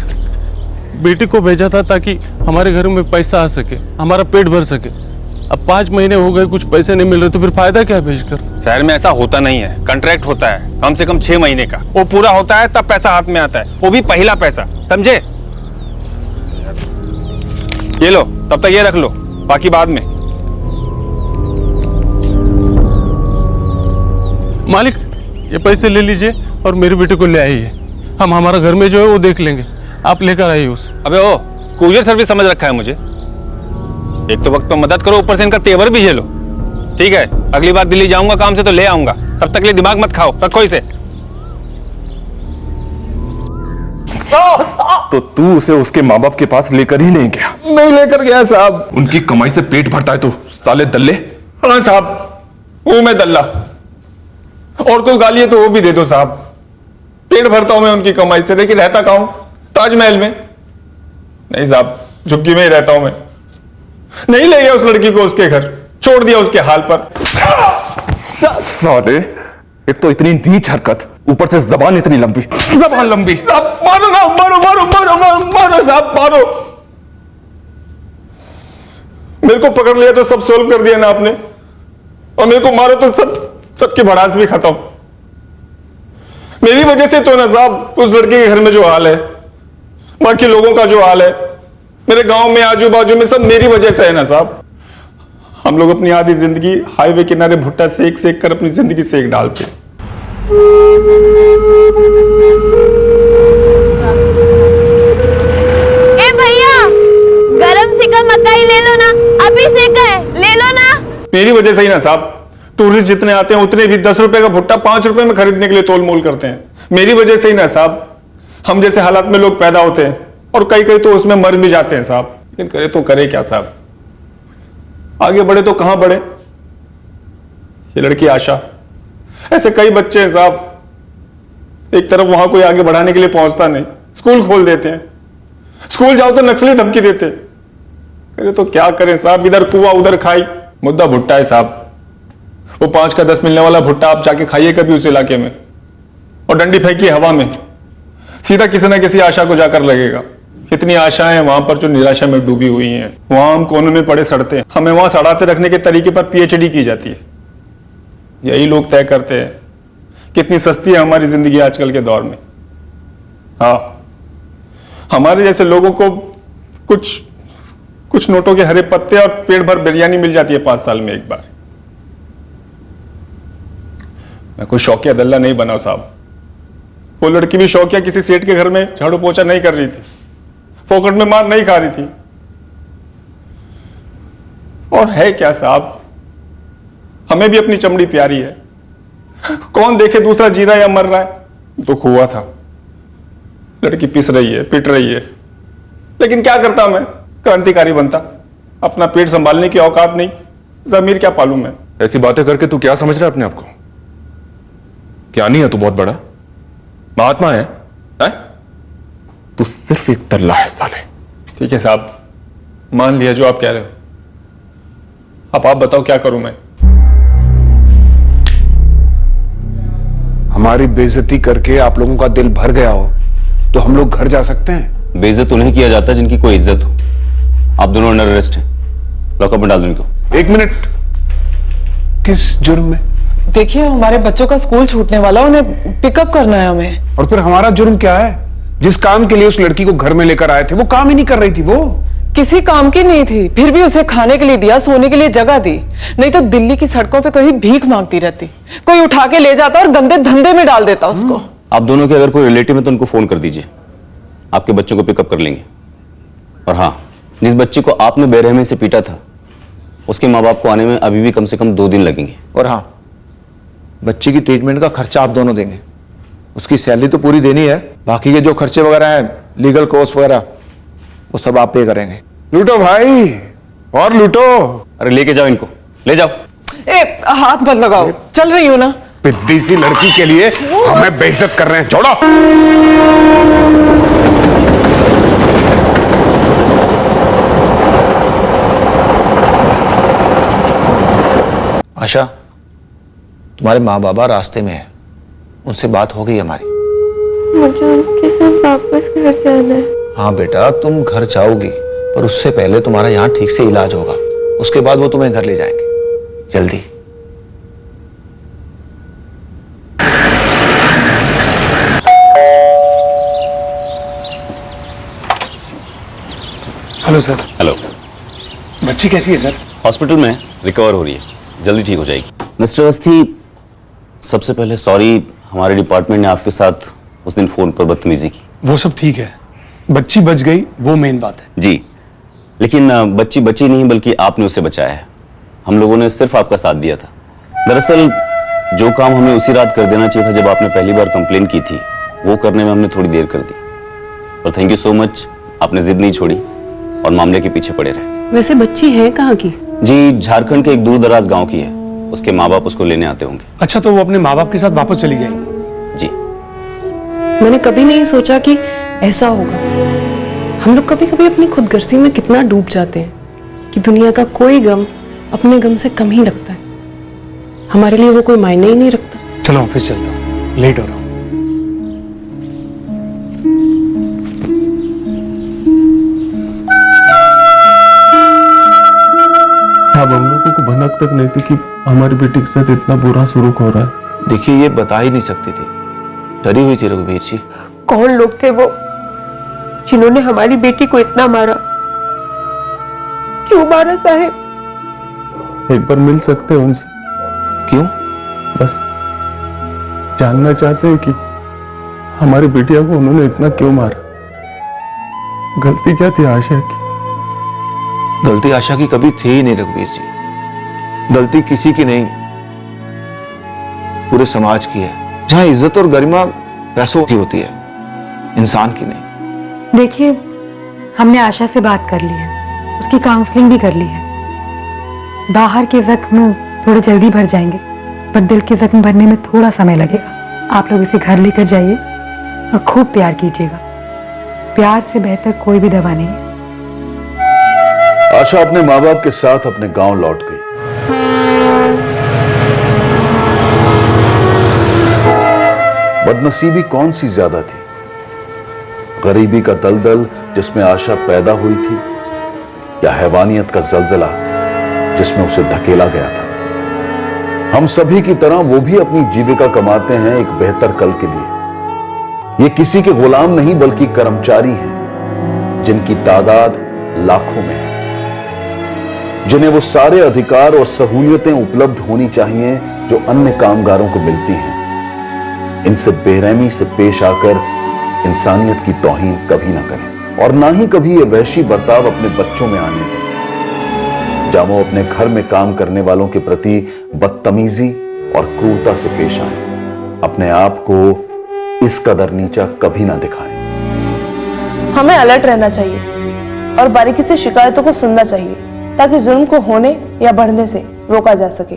बेटी को भेजा था ताकि हमारे घर में पैसा आ सके, हमारा पेट भर सके। अब 5 महीने हो गए, कुछ पैसे नहीं मिल रहे, तो फिर फायदा क्या भेजकर? शहर में ऐसा होता नहीं है, कॉन्ट्रैक्ट होता है कम से कम 6 महीने का, वो पूरा होता है तब पैसा हाथ में आता है, वो भी पहला पैसा, समझे? ये लो, तब तक ये रख लो, बाकी बाद में। मालिक, ये पैसे ले लीजिए और मेरे बेटे को ले आइए। हम हमारा घर में जो है वो देख लेंगे, आप लेकर आइए उसे। अबे ओ, कुरियर सर्विस समझ रखा है मुझे? एक तो वक्त पे मदद करो, ऊपर से इनका तेवर भी झेलो। ठीक है, अगली बार दिल्ली जाऊंगा काम से तो ले आऊंगा, तब तक ले दिमाग मत खाओ, रखो इसे। तो तू उसे उसके माँ बाप के पास लेकर ही नहीं गया? नहीं लेकर गया साहब। उनकी कमाई से पेट भरता है तू, साले दल्ले। हाँ साहब, वो मैं दल्ला, और कोई गाली है तो वो भी दे दो साहब। पेट भरता हूं मैं उनकी कमाई से, लेकिन रहता कहां हूं? ताजमहल में नहीं साहब, झुग्गी में ही रहता हूं मैं। नहीं ले गया उस लड़की को उसके घर, छोड़ दिया उसके हाल पर। साले, एक तो इतनी नीच हरकत, ऊपर से जबान इतनी लंबी। जबान लंबी। साहब मारो ना, मारो मारो मारो मारो मारो साहब, मारो। मेरे को पकड़ लिया तो सब सोल्व कर दिया ना आपने, और मेरे को मारो तो सबकी भड़ास भी खत्म। मेरी वजह से तो ना साहब उस लड़के के घर में जो हाल है, बाकी लोगों का जो हाल है, मेरे गांव में आजू बाजू में, सब मेरी वजह से है ना साहब। हम लोग अपनी आधी जिंदगी हाईवे किनारे भुट्टा सेक सेक कर अपनी जिंदगी सेक डालते। ए भैया, गरम सिका मकाई ले लो ना, अभी सेका है, ले लो ना। मेरी वजह से ही ना साहब टूरिस्ट जितने आते हैं उतने भी 10 रुपए का भुट्टा 5 रुपए में खरीदने के लिए तोल मोल करते हैं। मेरी वजह से ही ना साहब हम जैसे हालात में लोग पैदा होते हैं, और कई कई तो उसमें मर भी जाते हैं साहब। लेकिन करे तो करे क्या साहब, आगे बढ़े तो कहां बढ़े? ये लड़की आशा, ऐसे कई बच्चे हैं साहब, एक तरफ वहां कोई आगे बढ़ाने के लिए पहुंचता नहीं, स्कूल खोल देते हैं, स्कूल जाओ तो नक्सली धमकी देते। करे तो क्या करें साहब, इधर कुआं उधर खाई। मुद्दा भुट्टा है साहब, वो 5 का 10 मिलने वाला भुट्टा आप जाके खाइए कभी उस इलाके में, और डंडी फेंकी हवा में, सीधा किसी ना किसी आशा को जाकर लगेगा। कितनी आशाएं वहां पर जो निराशा में डूबी हुई हैं, वहां हम कोने में पड़े सड़ते हैं, हमें वहां सड़ाते रखने के तरीके पर पीएचडी की जाती है। यही लोग तय करते हैं कितनी सस्ती है हमारी जिंदगी आजकल के दौर में। हाँ, हमारे जैसे लोगों को कुछ नोटों के हरे पत्ते और पेट भर बिरयानी मिल जाती है 5 साल में एक बार। मैं कोई शौकिया दल्ला नहीं बना साहब, वो लड़की भी शौकिया किसी सेठ के घर में झाड़ू पोछा नहीं कर रही थी, फोकट में मार नहीं खा रही थी। और है क्या साहब, हमें भी अपनी चमड़ी प्यारी है, कौन देखे दूसरा जी रहा है या मर रहा है। दुख हुआ था, लड़की पिस रही है, पिट रही है, लेकिन क्या करता मैं, क्रांतिकारी बनता। अपना पेट संभालने की औकात नहीं, जमीर क्या पालू मैं। ऐसी बातें करके तू क्या समझ रहा है अपने आप को? क्या नहीं है तू बहुत बड़ा महात्मा है? तू सिर्फ एक दल्ला है साले। ठीक है साहब, मान लिया जो आप कह रहे हो। अब आप बताओ क्या करूं मैं? हमारी बेइज्जती करके आप लोगों का दिल भर गया हो तो हम लोग घर जा सकते हैं। बेइज्जत उन्हें किया जाता है जिनकी कोई इज्जत हो। आप दोनों अंडर अरेस्ट हैं, लॉकअप में डाल दो इनको। 1 मिनट, किस जुर्म में? देखिए, हमारे बच्चों का स्कूल छूटने वाला, उन्हें पिकअप करना है हमें। और फिर हमारा जुर्म क्या है? जिस काम के लिए उस लड़की को घर में लेकर आए थे वो काम ही नहीं कर रही थी। वो किसी काम की नहीं थी, फिर भी उसे खाने के लिए दिया, सोने के लिए जगह दी। नहीं तो दिल्ली की सड़कों पे कहीं भीख मांगती रहती, कोई उठा के ले जाता और गंदे धंधे में डाल देता उसको। आप दोनों के अगर कोई रिलेटिव है तो उनको फोन कर दीजिए, आपके बच्चों को पिकअप कर लेंगे। और हाँ, जिस बच्ची को आपने बेरहमी से पीटा था उसके माँ बाप को आने में अभी भी कम से कम 2 दिन लगेंगे। और हाँ, बच्ची की ट्रीटमेंट का खर्चा आप दोनों देंगे। उसकी सैलरी तो पूरी देनी है, बाकी के जो खर्चे वगैरह हैं, लीगल कॉस्ट वगैरह, वो सब आप पे करेंगे। लूटो भाई, और लूटो। अरे लेके जाओ इनको, ले जाओ। ए, हाथ मत लगाओ, चल रही हूं ना। पिद्दी सी लड़की के लिए हमें बेइज्जत कर रहे हैं, छोड़ो। आशा, तुम्हारे माँ बाबा रास्ते में है, उनसे बात हो गई हमारी। मुझे उनके साथ वापस घर जाना है। हाँ बेटा, तुम घर जाओगी, पर उससे पहले तुम्हारा यहाँ ठीक से इलाज होगा, उसके बाद वो तुम्हें घर ले जाएंगे। जल्दी। Hello sir. हेलो। बच्ची कैसी है सर? हॉस्पिटल में रिकवर हो रही है, जल्दी ठीक हो जाएगी। मिस्टर अवस्थी, सबसे पहले सॉरी, हमारे डिपार्टमेंट ने आपके साथ उस दिन फोन पर बदतमीजी की। वो सब ठीक है, बच्ची बच गई, वो मेन बात है। जी, लेकिन बच्ची बची नहीं बल्कि आपने उसे बचाया है। हम लोगों ने सिर्फ आपका साथ दिया था। दरअसल जो काम हमें उसी रात कर देना चाहिए था जब आपने पहली बार कंप्लेन की थी, वो करने में हमने थोड़ी देर कर दी। और थैंक यू सो मच, आपने जिद नहीं छोड़ी और मामले के पीछे पड़े रहे। वैसे बच्ची है कहाँ की? जी, झारखंड के एक दूर दराज गाँव की है। उसके माँ बाप उसको लेने आते होंगे। अच्छा, तो वो अपने माँ बाप के साथ वापस चली जाएगी? जी। मैंने कभी नहीं सोचा कि ऐसा होगा। हम लोग कभी कभी अपनी खुदगर्जी में कितना डूब जाते हैं कि दुनिया का कोई गम अपने गम से कम ही लगता है। हमारे लिए वो कोई मायने ही नहीं रखता। चलो ऑफिस चलता हूँ, लेट हो रहा हूँ। साहब, हम लोगों को भनक तक नहीं थी कि हमारी बेटी के साथ इतना बुरा सलूक हो रहा है। देखिए, ये बता ही नहीं सकती थी, डरी हुई थी रघुवीर जी। कौन लोग थे वो जिन्होंने हमारी बेटी को इतना मारा? क्यों मारा साहब? एक बार मिल सकते हैं उनसे? क्यों? बस जानना चाहते हैं कि हमारी बिटिया को उन्होंने इतना क्यों मारा। गलती क्या थी आशा की? गलती आशा की कभी थी ही नहीं रघुवीर जी। गलती किसी की नहीं, पूरे समाज की है। जहां इज्जत और गरिमा पैसों की होती है, इंसान की नहीं। देखिए, हमने आशा से बात कर ली है, उसकी काउंसलिंग भी कर ली है। बाहर के जख्म थोड़े जल्दी भर जाएंगे, पर दिल के जख्म भरने में थोड़ा समय लगेगा। आप लोग इसे घर लेकर जाइए और खूब प्यार कीजिएगा। प्यार से बेहतर कोई भी दवा नहीं है। आशा अपने माँ बाप के साथ अपने गांव लौट गई। बदनसीबी कौन सी ज्यादा थी, गरीबी का दलदल जिसमें आशा पैदा हुई थी, या हैवानियत का जलजला जिसमें उसे धकेला गया था। हम सभी की तरह वो भी अपनी जीविका कमाते हैं एक बेहतर कल के लिए। ये किसी के गुलाम नहीं बल्कि कर्मचारी हैं, जिनकी तादाद लाखों में है, जिन्हें वो सारे अधिकार और सहूलियतें उपलब्ध होनी चाहिए जो अन्य कामगारों को मिलती हैं। इनसे बेरहमी से पेश आकर इंसानियत की तौहीन कभी ना करें, और ना ही कभी ये वहशी बर्ताव अपने बच्चों में आने दें, जहां वो अपने घर में काम करने वालों के प्रति बदतमीजी और क्रूरता से पेश आए। अपने आप को इस कदर नीचा कभी ना दिखाएं। हमें अलर्ट रहना चाहिए और बारीकी से शिकायतों को सुनना चाहिए, ताकि जुल्म को होने या बढ़ने से रोका जा सके।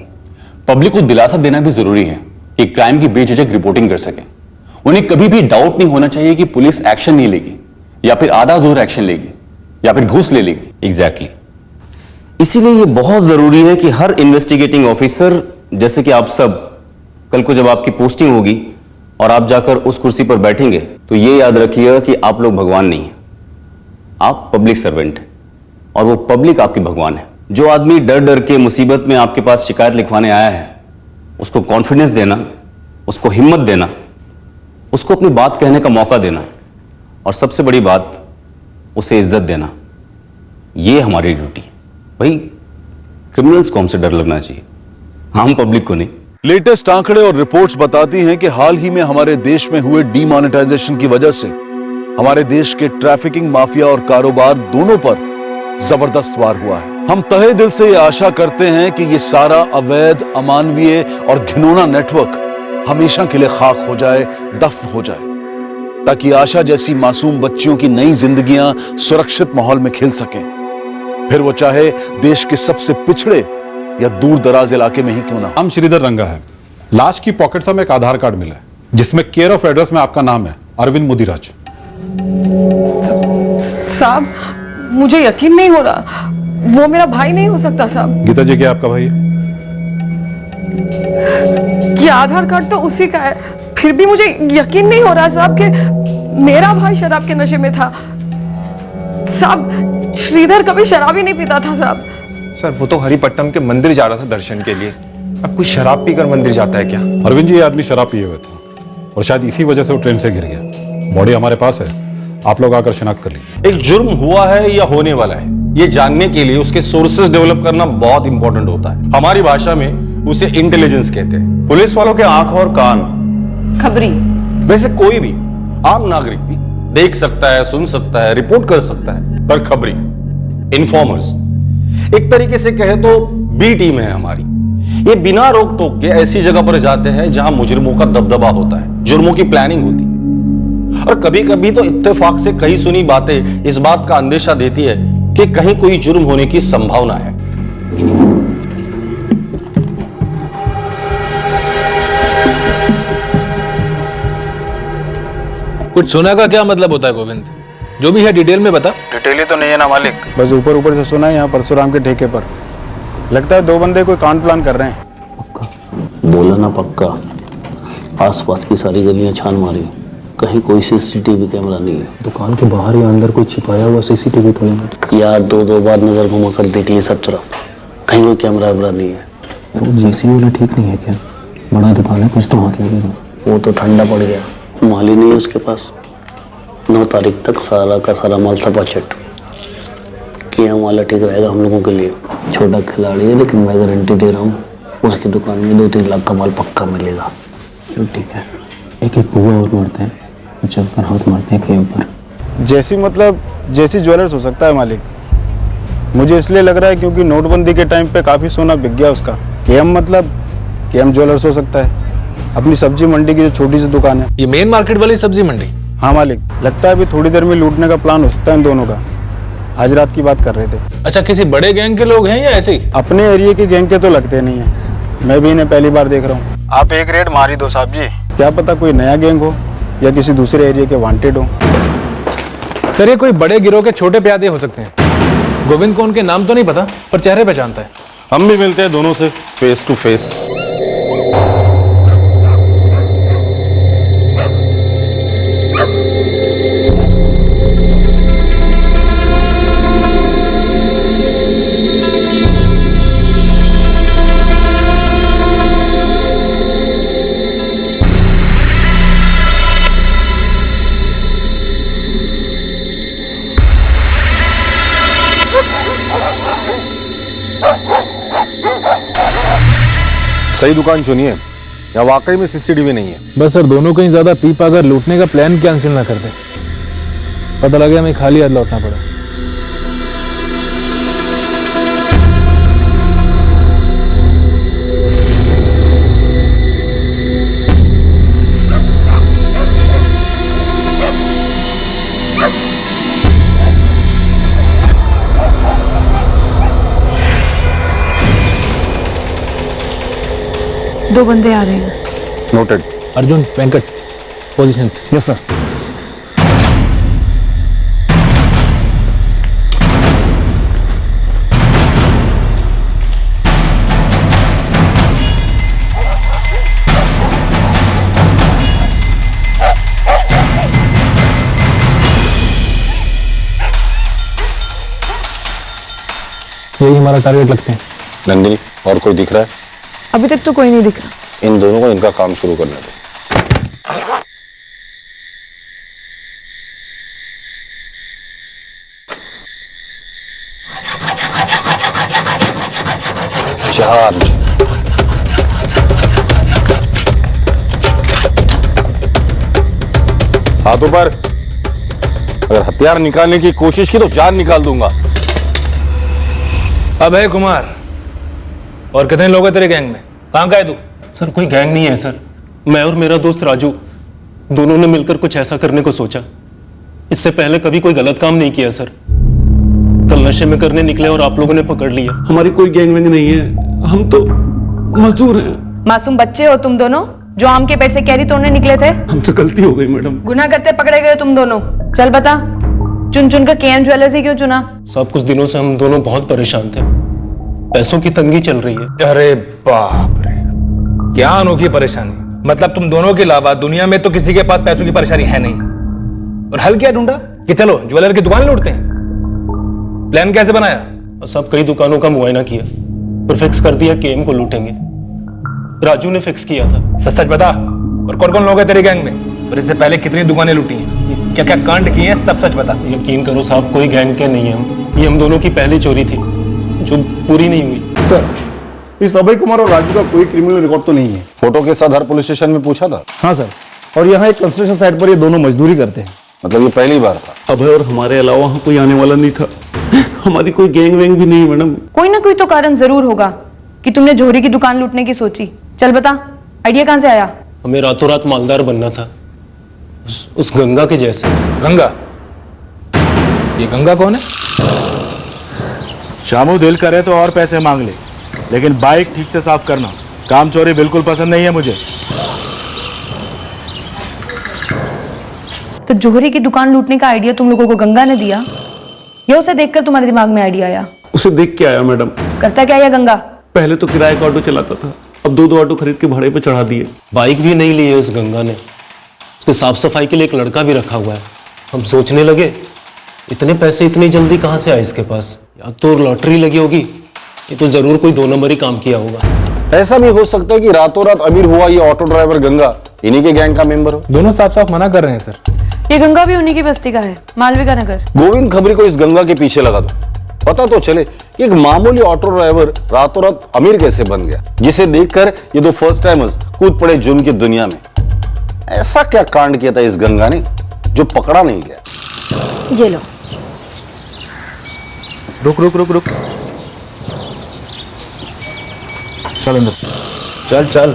पब्लिक को दिलासा देना भी जरूरी है कि क्राइम की बेझिझक रिपोर्टिंग कर सके। उन्हें कभी भी डाउट नहीं होना चाहिए कि पुलिस एक्शन नहीं लेगी, या फिर आधा अधूरा एक्शन लेगी, या फिर घूस ले लेगी। एग्जैक्टली। इसीलिए ये बहुत जरूरी है कि हर इन्वेस्टिगेटिंग ऑफिसर, जैसे कि आप सब, कल को जब आपकी पोस्टिंग होगी और आप जाकर उस कुर्सी पर बैठेंगे, तो ये याद रखिएगा कि आप लोग भगवान नहीं हैं, आप पब्लिक सर्वेंट हैं, और वो पब्लिक आपकी भगवान है। जो आदमी डर डर के मुसीबत में आपके पास शिकायत लिखवाने आया है, उसको कॉन्फिडेंस देना, उसको हिम्मत देना, उसको अपनी बात कहने का मौका देना, और सबसे बड़ी बात, उसे इज्जत देना, ये हमारी ड्यूटी है। भाई क्रिमिनल्स को हमसे डर लगना चाहिए, हम पब्लिक को नहीं। लेटेस्ट आंकड़े और रिपोर्ट्स बताती हैं कि हाल ही में हमारे देश में हुए डीमोनेटाइजेशन की वजह से हमारे देश के ट्रैफिकिंग माफिया और कारोबार दोनों पर जबरदस्त वार हुआ है। हम तहे दिल से ये आशा करते हैं कि ये सारा अवैध, अमानवीय और घिनौना नेटवर्क हमेशा के लिए खाक हो जाए, दफन हो जाए, ताकि आशा जैसी मासूम बच्चियों की नई जिंदगियां सुरक्षित माहौल में खिल सकें, फिर वो चाहे देश के सबसे पिछड़े या दूर दराज इलाके में ही क्यों ना। नाम श्रीधर रंगा है। लाश की पॉकेट से हमें एक आधार कार्ड मिला है जिसमें केयर ऑफ एड्रेस में आपका नाम है अरविंद मुदिराज। साहब मुझे यकीन नहीं हो रहा, वो मेरा भाई नहीं हो सकता साहब। गीता जी क्या आपका भाई है? ये आधार कार्ड तो उसी का है, फिर भी मुझे यकीन नहीं हो रहा साहब कि मेरा भाई शराब के नशे में था। साहब श्रीधर कभी शराब ही नहीं पीता था साहब। सर वो तो हरिपट्टम के मंदिर जा रहा था दर्शन के लिए, अब कोई शराब पीकर मंदिर जाता है क्या? अरविंद जी ये आदमी शराब पिए हुए था और शायद इसी वजह से वो ट्रेन से गिर गया। बॉडी हमारे पास है, आप लोग आकर शिनाख्त कर लीजिए। एक जुर्म हुआ है या होने वाला है ये जानने के लिए उसके सोर्सेज डेवलप करना बहुत इंपॉर्टेंट होता है। हमारी भाषा में उसे इंटेलिजेंस कहते हैं। पुलिस वालों के आंख और कान खबरी, वैसे कोई भी आम नागरिक भी देख सकता है, सुन सकता है, रिपोर्ट कर सकता है, पर खबरी, इन्फॉर्मर्स एक तरीके से कहे तो बी टीम है हमारी। ये बिना रोक टोक के ऐसी जगह पर जाते हैं जहां मुजरिमों का दबदबा होता है, जुर्मों की प्लानिंग होती है, और कभी कभी तो इत्तेफाक से कहीं सुनी बातें इस बात का अंदेशा देती है कि कहीं कोई जुर्म होने की संभावना है। कुछ सुना का क्या मतलब होता है गोविंद? जो भी है डिटेल में बता। डिटेल ही तो नहीं है ना मालिक, बस ऊपर ऊपर से सुना है यहाँ परशुराम के ठेके पर लगता है 2 बंदे कोई कांड प्लान कर रहे हैं। बोला ना पक्का। आसपास की सारी गलियां छान मारी, कहीं कोई सीसीटीवी कैमरा नहीं है। दुकान के बाहर या अंदर कोई छिपाया हुआ सीसीटीवी तो नहीं है यार? 2 बार नजर घुमा कर देख ली सब तरफ, कहीं कोई कैमरा वैमरा नहीं है। वो जेसी वाला ठीक नहीं है क्या? बड़ा दुकान है, कुछ तो हाथ लगेगा। वो तो ठंडा पड़ गया, माल ही नहीं है उसके पास। 9 तारीख तक सारा का सारा माल सपाचट किया वाला ठीक रहेगा हम लोगों के लिए। छोटा खिलाड़ी है लेकिन मैं गारंटी दे रहा हूँ उसकी दुकान में 2-3 लाख का माल पक्का मिलेगा। चल ठीक है, एक एक बुआ और मारते हैं, चलकर हाथ मारते हैं केएम पर। जैसी मतलब जैसी ज्वेलर्स हो सकता है मालिक, मुझे इसलिए लग रहा है क्योंकि नोटबंदी के टाइम पे काफी सोना बिक गया उसका। केएम मतलब केएम ज्वेलर्स हो सकता है, अपनी सब्जी मंडी की जो छोटी सी दुकान है। ये मेन मार्केट वाली सब्जी मंडी? हाँ मालिक, लगता है अभी थोड़ी देर में लूटने का प्लान हो सकता है इन दोनों का। आज रात की बात कर रहे थे। अच्छा, किसी बड़े गैंग के लोग हैं या ऐसे ही? अपने एरिया के गैंग के तो लगते नहीं है, मैं भी इन्हें पहली बार देख रहा हूँ। आप एक रेड मार ही दो साहब जी, क्या पता कोई नया गैंग हो या किसी दूसरे एरिया के वांटेड हो। सर ये कोई बड़े गिरोह के छोटे प्यादे हो सकते हैं। गोविंद को उनके नाम तो नहीं पता पर चेहरे पहचानता है। हम भी मिलते हैं दोनों से फेस टू फेस। सही दुकान चुनिए या वाकई में सीसीटीवी नहीं है। बस सर दोनों कहीं ज्यादा पी पाकर लूटने का प्लान कैंसिल ना कर दे, पता लगे हमें खाली हाथ लौटना पड़ा। दो बंदे आ रहे हैं। नोटेड। अर्जुन, वेंकट, पोजीशन से। Yes sir. यही हमारा टारगेट लगते हैं। नंदिनी, और कोई दिख रहा है? अभी तक तो कोई नहीं दिख रहा। इन दोनों को इनका काम शुरू करने दो। जहाज। हाथों पर, अगर हथियार निकालने की कोशिश की तो जान निकाल दूंगा। अभय कुमार, और कितने लोग हैं तेरे गैंग में? कहां का है तू? सर कोई गैंग नहीं है सर, मैं और मेरा दोस्त राजू दोनों ने मिलकर कुछ ऐसा करने को सोचा। इससे पहले कभी कोई गलत काम नहीं किया सर। कल नशे में करने निकले और आप लोगों ने पकड़ लिया। हमारी कोई गैंग वैंग नहीं है, हम तो मजदूर हैं। मासूम बच्चे हो तुम दोनों जो आम के पेड़ से कैरी तोड़ने निकले थे। हमसे गलती हो गई मैडम। गुनाह करते पकड़े गए तुम दोनों। चल बता, चुन चुन कर केएम ज्वेलर्स ही क्यों चुना? सब कुछ दिनों से हम दोनों बहुत परेशान थे, पैसों की तंगी चल रही है। अरे बाप रे, क्या अनोखी परेशानी। मतलब तुम दोनों के अलावा दुनिया में तो किसी के पास पैसों की परेशानी है नहीं, और हल क्या ढूंढा कि चलो ज्वेलर की दुकान लूटते हैं। प्लान कैसे बनाया? सब कई दुकानों का मुआयना किया और फिक्स कर दिया केएम को लूटेंगे। राजू ने फिक्स किया था। सच सच बता, और कौन कौन लोग हैं तेरे गैंग में, और इससे पहले कितनी दुकानें लूटी हैं, क्या क्या कांड किए हैं, सब सच बता। यकीन करो साहब, कोई गैंग के नहीं है हम। ये हम दोनों की पहली चोरी थी जो पूरी नहीं हुई। सर, इस अभय कुमार और राजू का कोई क्रिमिनल रिकॉर्ड तो नहीं है। फोटो के साथ हर पुलिस स्टेशन में पूछा था? हाँ सर, और यहाँ एक कंस्ट्रक्शन साइट पर ये दोनों मजदूरी करते हैं। मतलब ये पहली बार था? अभय और हमारे अलावा वहां कोई आने वाला नहीं था। हमारी कोई गैंग वैंग भी नहीं मैडम। कोई ना कोई तो कारण जरूर होगा कि तुमने जोहरी की दुकान लूटने की सोची। चल बता, आइडिया कहां से आया? हमें रातों रात मालदार बनना था, उस गंगा के जैसे। गंगा? ये गंगा कौन है? शामू दिल करे तो और पैसे मांग ले, लेकिन बाइक ठीक से साफ करना। काम चोरी बिल्कुल पसंद नहीं है मुझे। तो जोहरी की दुकान लूटने का आइडिया तुम लोगों को गंगा ने दिया या उसे देखकर तुम्हारे दिमाग में आइडिया आया? उसे देख के आया मैडम। करता क्या है गंगा? पहले तो किराए का ऑटो चलाता था, अब दो ऑटो खरीद के भाड़े पे चढ़ा दिए। बाइक भी नहीं ली है इस गंगा ने, उसके साफ सफाई के लिए एक लड़का भी रखा हुआ है। हम सोचने लगे इतने पैसे इतनी जल्दी कहां से आए इसके पास? या तो लॉटरी लगी होगी, ये तो जरूर कोई 2 नंबर ही काम किया होगा। ऐसा भी हो सकता है कि रातों रात अमीर हुआ ये ऑटो ड्राइवर गंगा इन्हीं के गैंग का मेंबर हो। दोनों साफ साफ मना कर रहे हैं सर। ये गंगा भी उन्हीं की बस्ती का है, मालविका नगर। गोविंद खबरी को इस गंगा के पीछे लगा दो, पता तो चले कि एक मामूली ऑटो ड्राइवर रातों रात अमीर कैसे बन गया, जिसे देखकर ये दो फर्स्ट टाइमर्स कूद पड़े जुर्म की दुनिया में। ऐसा क्या कांड किया था इस गंगा ने जो पकड़ा नहीं गया? ये लो। रुक रुक रुक रुक, चल अंदर, चल चल।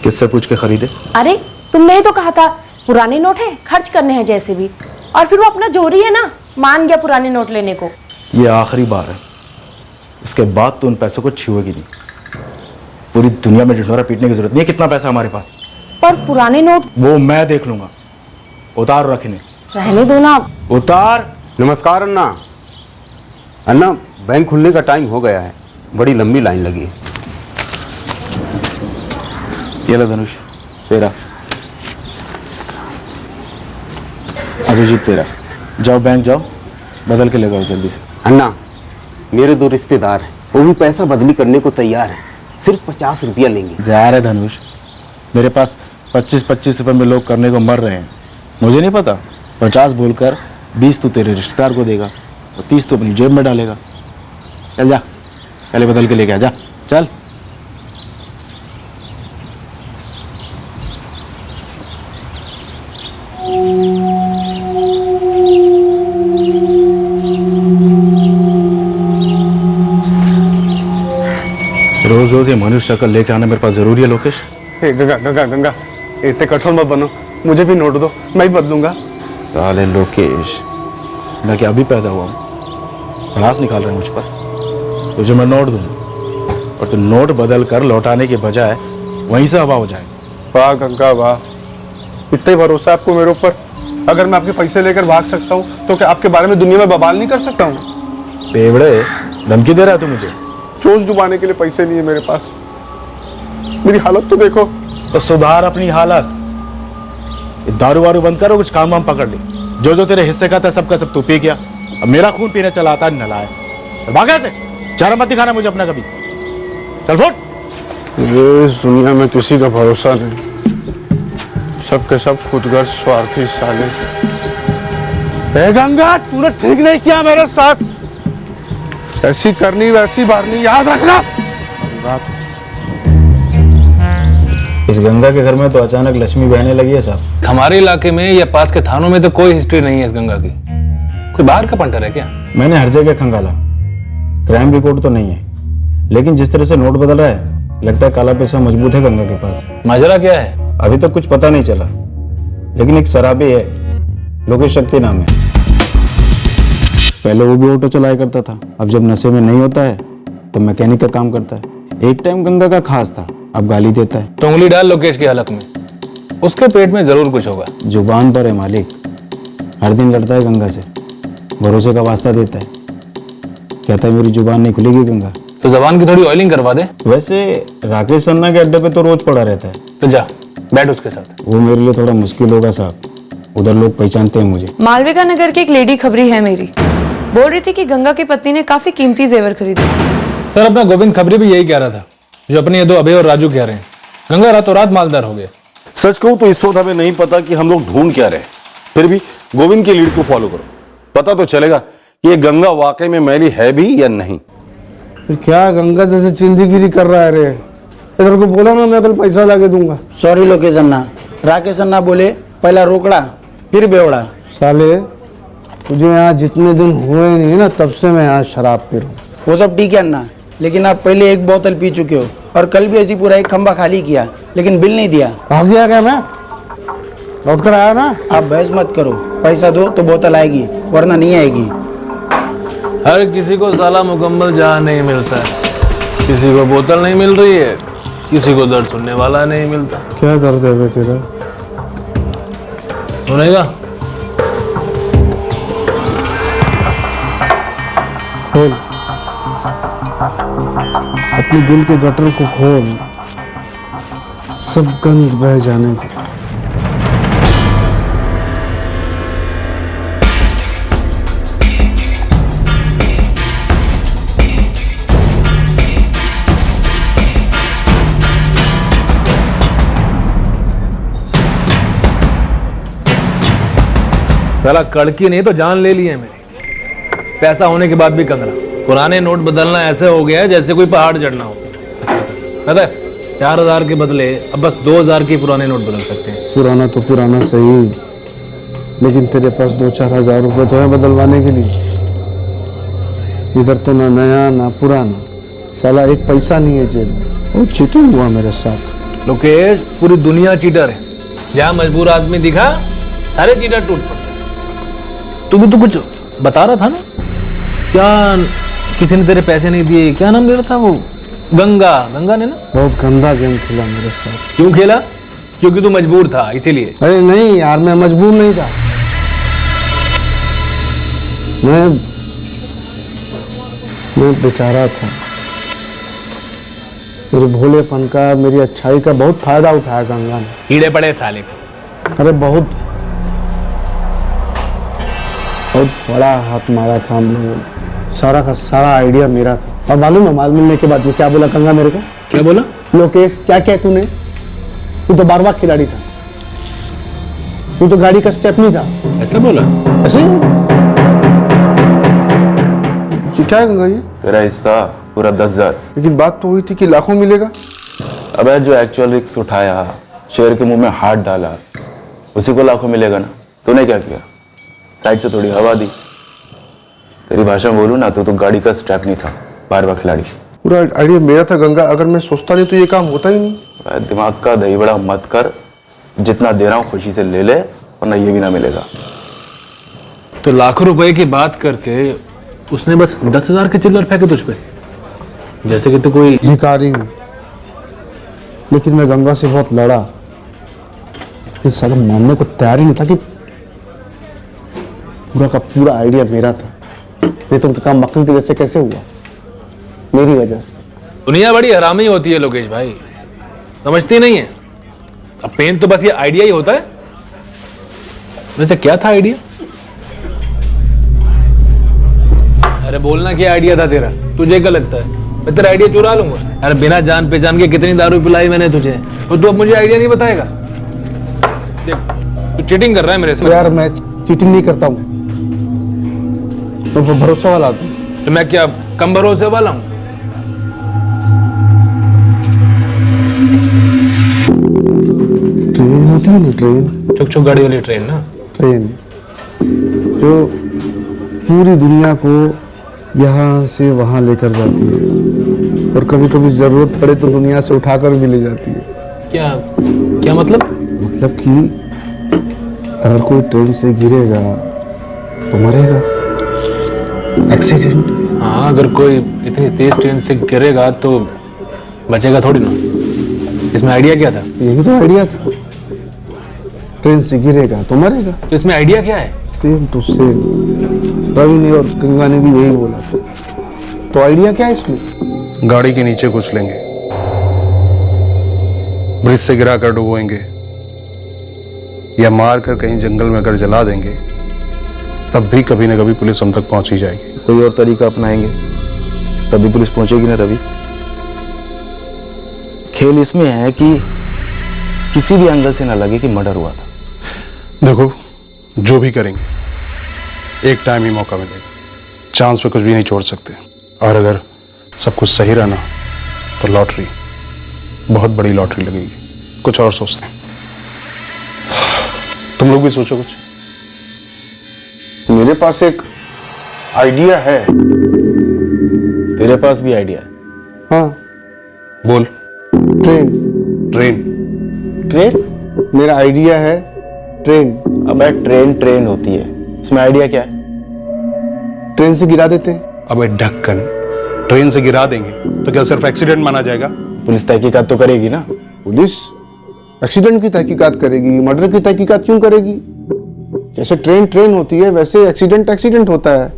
किससे पूछ के खरीदे? अरे तुमने ही तो कहा था पुराने नोट है, खर्च करने हैं जैसे भी। और फिर वो अपना जोरी है ना, मान गया पुराने नोट लेने को। ये आखिरी बार है, इसके बाद तो उन पैसों को छुएगी नहीं। पूरी दुनिया में ढिंढोरा पीटने की जरूरत नहीं है। कितना पैसा हमारे पास? पर पुराने नोट वो मैं देख लूंगा। उतार रखने। रहने दो ना। उतार। नमस्कार अन्ना। अन्ना, बैंक खुलने का टाइम हो गया है, बड़ी लंबी लाइन लगी है। ये लो धनुष, तेरा। अभिजीत तेरा। जाओ बैंक जाओ, बदल के ले जाओ जल्दी से। अन्ना, मेरे 2 रिश्तेदार हैं, वो भी पैसा बदली करने को तैयार हैं, सिर्फ 50 रुपया लेंगे। जा रहे धनुष, मेरे पास 25-25 रुपए में लोग करने को मर रहे हैं। मुझे नहीं पता, 50 बोलकर 20 तो तेरे रिश्तेदार को देगा और 30 तो अपनी जेब में डालेगा। चल जा, पहले बदल के लेके आ जा, चल। रोज रोज ये मनुष्य शक्ल लेके आना मेरे पास जरूरी है लोकेश? गंगा गंगा गंगा, इतने कठोर मत बनो, मुझे भी नोट दो, मैं ही बदलूंगा। साले लोकेश, मैं क्या अभी पैदा हुआ हूँ? खलास निकाल रहे हैं मुझ पर। तुझे मैं नोट दूँ और तू नोट बदल कर लौटाने के बजाय वहीं से हवा हो जाए। वाह गंगा वाह, इतना ही भरोसा आपको मेरे ऊपर? अगर मैं आपके पैसे लेकर भाग सकता हूँ तो क्या आपके बारे में दुनिया में बवाल नहीं कर सकता हूँ? बेवड़े, धमकी दे रहा है तू मुझे? चोच डुबाने के लिए पैसे नहीं है मेरे पास। मेरी हालत तो देखो। तो सुधार अपनी हालत। दारू वारू बंद करो, कुछ काम वाम पकड़ ले। जो जो तेरे हिस्से का था सबका सब तू पी गया, अब मेरा खून पीने चला आता है नलायक। भाग ऐसे, चारा मत दिखाना मुझे अपना कभी। चल फुट। इस दुनिया में किसी का भरोसा नहीं, सबके सब खुदगर्ज स्वार्थी साले से। गंगा, तूने ठीक नहीं किया मेरे साथ। ऐसी करनी वैसी भरनी, याद रखना। इस गंगा के घर में तो अचानक लक्ष्मी बहने लगी है साहब। हमारे इलाके में या पास के थानों में तो कोई हिस्ट्री नहीं है इस गंगा की। कोई बाहर का पंटर है क्या? मैंने हर जगह खंगाला, क्राइम रिकॉर्ड तो नहीं है, लेकिन जिस तरह से नोट बदल रहा है लगता है काला पैसा मजबूत है गंगा के पास। माजरा क्या है? अभी तक कुछ पता नहीं चला, लेकिन एक शराबी है, लोकेश शक्ति नाम है। पहले वो भी ऑटो चलाया करता था, अब जब नशे में नहीं होता है तो मैकेनिक का काम करता है। एक टाइम गंगा का खास था, अब गाली देता है। तो उंगली डाल लोकेश के हलक में, उसके पेट में जरूर कुछ होगा। जुबान पर है मालिक, हर दिन लड़ता है गंगा से, भरोसे का वास्ता देता है, कहता है मेरी जुबान नहीं खुलेगी गंगा। तो जबान की थोड़ी ऑयलिंग करवा दे। वैसे राकेश सन्ना के अड्डे पे तो रोज पड़ा रहता है। तो जा बैठ उसके साथ। वो मेरे लिए थोड़ा मुश्किल होगा साहब, उधर लोग पहचानते हैं मुझे। मालविका नगर की एक लेडी खबरी है मेरी, बोल रही थी कि गंगा की पत्नी ने काफी कीमती जेवर खरीदे। सर अपना गोविंद खबरी भी यही कह रहा था जो अपने ये दो अभय और राजू कह रहे हैं। गंगा रातों रात मालदार हो गया। सच कहूं तो इस वक्त हमें नहीं पता कि हम लोग ढूंढ क्या रहे, फिर भी गोविंद की लीड को फॉलो करो, पता तो चलेगा कि ये गंगा वाकई में मैली है भी या नहीं। क्या गंगा जैसे चिंदीगिरी कर रहा है रे? इधर को बोला ना, मैं कल पैसा लाके दूंगा। सॉरी लोकेश अन्ना, राकेश अन्ना बोले पहला रोकड़ा फिर बेवड़ा। साले तुझे यहाँ जितने दिन हुए नहीं ना, तब से मैं यहाँ शराब पी रहा हूँ। वो सब ठीक है अन्ना, लेकिन आप पहले एक बोतल पी चुके हो और कल भी ऐसी पूरा एक खंबा खाली किया, लेकिन बिल नहीं दिया। भाग गया क्या मैं? लौट कर आया ना। आप बहस मत करो, पैसा दो तो बोतल आएगी, वरना नहीं आएगी। हर किसी को साला मुकम्मल जहां नहीं मिलता है, किसी को बोतल नहीं मिल रही है, किसी को दर्द सुनने वाला नहीं मिलता। क्या दर्द है बे तेरा? सुनेगा? खोल अपने दिल के गटर को, खोल, सब गंद बह जाने दे। साला कड़की नहीं तो जान ले ली है मेरी। पैसा होने के बाद भी कंगरा। पुराने नोट बदलना ऐसे हो गया है जैसे कोई पहाड़ चढ़ना हो। पता है 4000 के बदले अब बस 2000 के पुराने नोट बदल सकते हैं। पुराना तो पुराना सही, लेकिन तेरे पास 2-4 हजार रुपए तो है बदलवाने के लिए। इधर तो ना नया ना पुराना, साला एक पैसा नहीं है जेब में। बहुत चीटिंग हुआ मेरे साथ। लोकेश पूरी दुनिया चीटर है, जहाँ मजबूर आदमी दिखा सारे चीटर टूट पड़ते। तू भी तो कुछ बता रहा था ना, क्या किसी ने तेरे पैसे नहीं दिए, क्या नाम ले रहा था वो? गंगा ने ना बहुत गंदा गेम खेला मेरे साथ। क्यों खेला? क्योंकि तू मजबूर था इसीलिए। अरे नहीं यार, मैं मजबूर नहीं था। मैं बेचारा था। मेरे भोलेपन का, मेरी अच्छाई का बहुत फायदा उठाया गंगा ने। कीड़े पड़े साले को। अरे बहुत बड़ा हाथ मारा था हम लोगों ने। सारा का सारा आइडिया मेरा था। और मालूम है माल मिलने के बाद में क्या बोला गंगा मेरे को? क्या बोला? लोकेश क्या क्या तूने? तू तो बार-बार खिलाड़ी था, तू तो गाड़ी का स्टेप नहीं था। ऐसा बोला? ऐसे ही क्या है गंगा ये? तेरा हिस्सा पूरा 10,000। लेकिन बात तो हुई थी कि लाखों मिलेगा। अबे जो एक्चुअल रिस्क उठाया, शेर के मुंह में हाथ डाला, उसी को लाखों मिलेगा ना। तूने क्या किया? साइड से थोड़ी हवा दी। तेरी भाषा में बोलूं ना तो गाड़ी का स्ट्रैप नहीं था, बार-बार खिलाड़ी। पूरा आइडिया मेरा था गंगा, अगर मैं सोचता नहीं तो ये काम होता ही नहीं। दिमाग का दही बड़ा मत कर, जितना दे रहा हूं खुशी से ले ले, वरना ये भी ना मिलेगा। तो लाखों रुपए की बात करके उसने बस 10,000 के चिल्लर फेंके तुझ पे, जैसे कि तू कोई भिखारी हूं। लेकिन मैं गंगा से बहुत लड़ा, लेकिन साला मानने को तैयार ही नहीं था कि पूरा का पूरा आइडिया मेरा था। ये तो काम मक्खन की वजह से कैसे हुआ? मेरी वजह से। दुनिया बड़ी हरामी होती है लोकेश भाई, समझती नहीं है। अब पेन तो बस ये आइडिया ही होता है। वैसे क्या था आइडिया? अरे बोलना क्या आइडिया था तेरा? तुझे क्या लगता है मैं तेरा आइडिया चुरा लूंगा? अरे बिना जान पहचान के कितनी दारू पिलाई मैंने तुझे, और तू अब मुझे आइडिया नहीं बताएगा? देख तू चीटिंग कर रहा है मेरे से। यार मैं चीटिंग नहीं करता हूँ, तो वो भरोसा वाला आदमी। तो मैं क्या कम भरोसे वाला हूँ? ट्रेन होती है ना, ट्रेन, चुक चुक गाड़ी वाली ट्रेन ना, ट्रेन जो पूरी दुनिया को यहाँ से वहाँ लेकर जाती है और कभी कभी जरूरत पड़े तो दुनिया से उठाकर भी ले जाती है। क्या क्या मतलब? मतलब कि अगर कोई ट्रेन से गिरेगा तो मरेगा, एक्सीडेंट। हाँ, अगर कोई इतनी तेज ट्रेन से गिरेगा तो बचेगा थोड़ी ना। इसमें आइडिया क्या था? यही तो आइडिया था, ट्रेन से गिरेगा तो मरेगा। तो इसमें आइडिया क्या है? सेम टू सेम, रवि ने और गंगा ने भी यही बोला था। तो आइडिया क्या है इसमें? गाड़ी के नीचे कुछ लेंगे, ब्रिज से गिरा कर डुबोएंगे या मार कर कहीं जंगल में अगर जला देंगे, तब भी कभी न कभी पुलिस हम तक पहुंच ही जाएगी। कोई और तरीका अपनाएंगे तभी पुलिस पहुंचेगी ना रवि। खेल इसमें है कि किसी भी एंगल से ना लगे कि मर्डर हुआ था। देखो, जो भी करेंगे एक टाइम ही मौका मिलेगा, चांस पे कुछ भी नहीं छोड़ सकते। और अगर सब कुछ सही रहना तो लॉटरी, बहुत बड़ी लॉटरी लगेगी। कुछ और सोचते हैं, तुम लोग भी सोचो कुछ। मेरे पास एक आइडिया है। तेरे पास भी आइडिया है? हाँ, बोल। ट्रेन। ट्रेन? ट्रेन? मेरा आइडिया है ट्रेन। अबे ट्रेन ट्रेन होती है, इसमें आइडिया क्या है? ट्रेन से गिरा देते हैं। अबे ढक्कन, ट्रेन से गिरा देंगे तो क्या सिर्फ एक्सीडेंट माना जाएगा? पुलिस तहकीकात तो करेगी ना। पुलिस एक्सीडेंट की तहकीकात करेगी, मर्डर की तहकीकात क्यों करेगी? जैसे ट्रेन ट्रेन होती है वैसे एक्सीडेंट एक्सीडेंट होता है।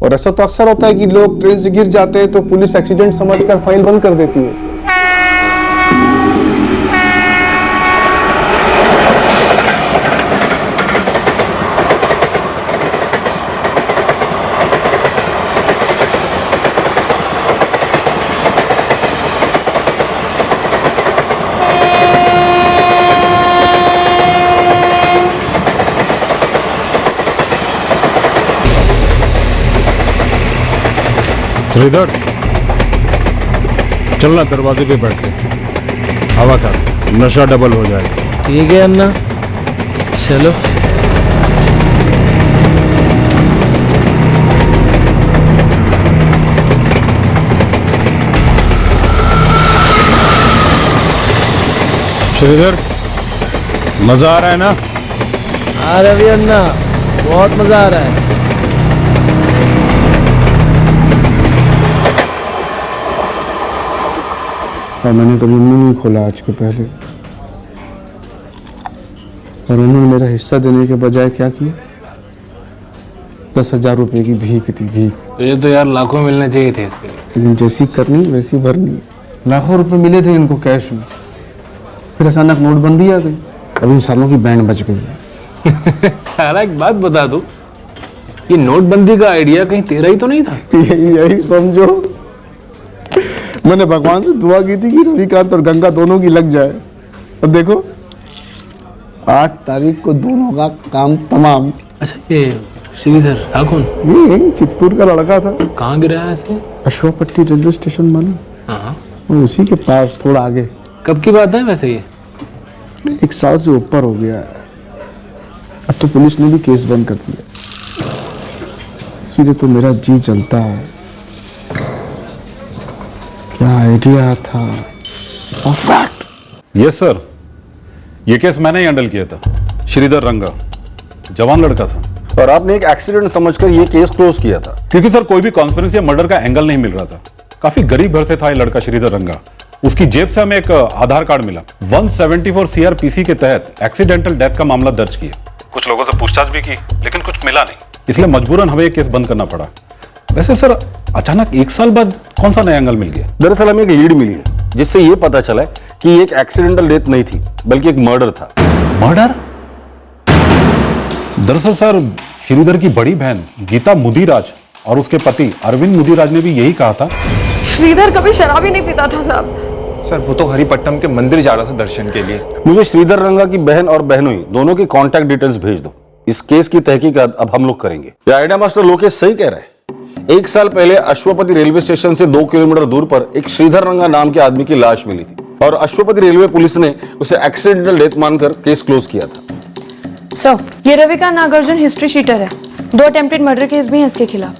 और ऐसा तो अक्सर होता है कि लोग ट्रेन से गिर जाते हैं तो पुलिस एक्सीडेंट समझकर फाइल बंद कर देती है। श्रीधर, चलना दरवाजे पे बैठ के हवा खा, नशा डबल हो जाएगा। ठीक है अन्ना, चलो। श्रीधर, मजा आ रहा है ना? हाँ रवि अन्ना, बहुत मजा आ रहा है। और मैंने कभी मुंह नहीं खोला आज के पहले, और उन्होंने मेरा हिस्सा देने के बजाय क्या किया? 10,000 रुपए की भीख दी, भीख। तुझे तो यार लाखों मिलने चाहिए थे इसके लिए। लेकिन जैसी करनी वैसी भरनी। लाखों रुपए मिले थे इनको कैश में, फिर अचानक नोटबंदी आ गई। अब इन सालों की बैंड बच गई है। सारा एक बात बता दूं, ये नोटबंदी का आइडिया कहीं तेरा ही तो नहीं था? यही समझो, मैंने भगवान से दुआ की थी कि रविकांत और गंगा दोनों की लग जाए। अब देखो 8 तारीख को दोनों का काम तमाम। अच्छा, ये श्रीधर था कौन? ये चित्तूर का लड़का था। कहाँ गिरा है ऐसे? अशोकपट्टी रेलवे स्टेशन मालूम? हाँ, और उसी के पास थोड़ा आगे। कब की बात है वैसे ये? 1 साल से ऊपर हो गया है। अब तो पुलिस ने भी केस बंद कर दिया। इसीलिए तो मेरा जी चलता है। क्या आइडिया था? यस सर, ये केस मैंने ही हैंडल किया था। श्रीधर रंगा जवान लड़का था और आपने एक एक्सीडेंट समझकर ये केस क्लोज किया था। क्योंकि सर कोई भी कॉन्स्पिरेसी या मर्डर का एंगल नहीं मिल रहा था। काफी गरीब घर से था ये लड़का श्रीधर रंगा। उसकी जेब से हमें एक आधार कार्ड मिला। 174 CRPC के तहत एक्सीडेंटल डेथ का मामला दर्ज किया। कुछ लोगों से पूछताछ भी की लेकिन कुछ मिला नहीं, इसलिए मजबूरन हमें ये केस बंद करना पड़ा। वैसे सर अचानक 1 साल बाद कौन सा नया एंगल मिल गया? दरअसल हमें एक लीड मिली है जिससे ये पता चला कि ये एक एक्सीडेंटल डेथ नहीं थी बल्कि एक मर्डर था। मर्डर? दरअसल सर श्रीधर की बड़ी बहन गीता मुदीराज और उसके पति अरविंद मुदीराज ने भी यही कहा था। श्रीधर कभी शराब ही नहीं पीता था साहब। सर वो तो हरिपट्टम के मंदिर जा रहा था दर्शन के लिए। मुझे श्रीधर रंगा की बहन और बहनोई दोनों के कांटेक्ट डिटेल्स भेज दो। इस केस की तहकीकात अब हम लोग करेंगे। ये आइडिया मास्टर लोकेश सही कह रहा है। 1 साल पहले अश्वपति रेलवे स्टेशन से 2 किलोमीटर दूर पर एक श्रीधर रंगा नाम के आदमी की लाश मिली थी और अश्वपति रेलवे पुलिस ने उसे एक्सीडेंटल डेथ मानकर केस क्लोज किया था। सर, ये रविकांत नागार्जुन हिस्ट्री शीटर है। 2 अटेम्प्टेड मर्डर केस भी हैं इसके खिलाफ।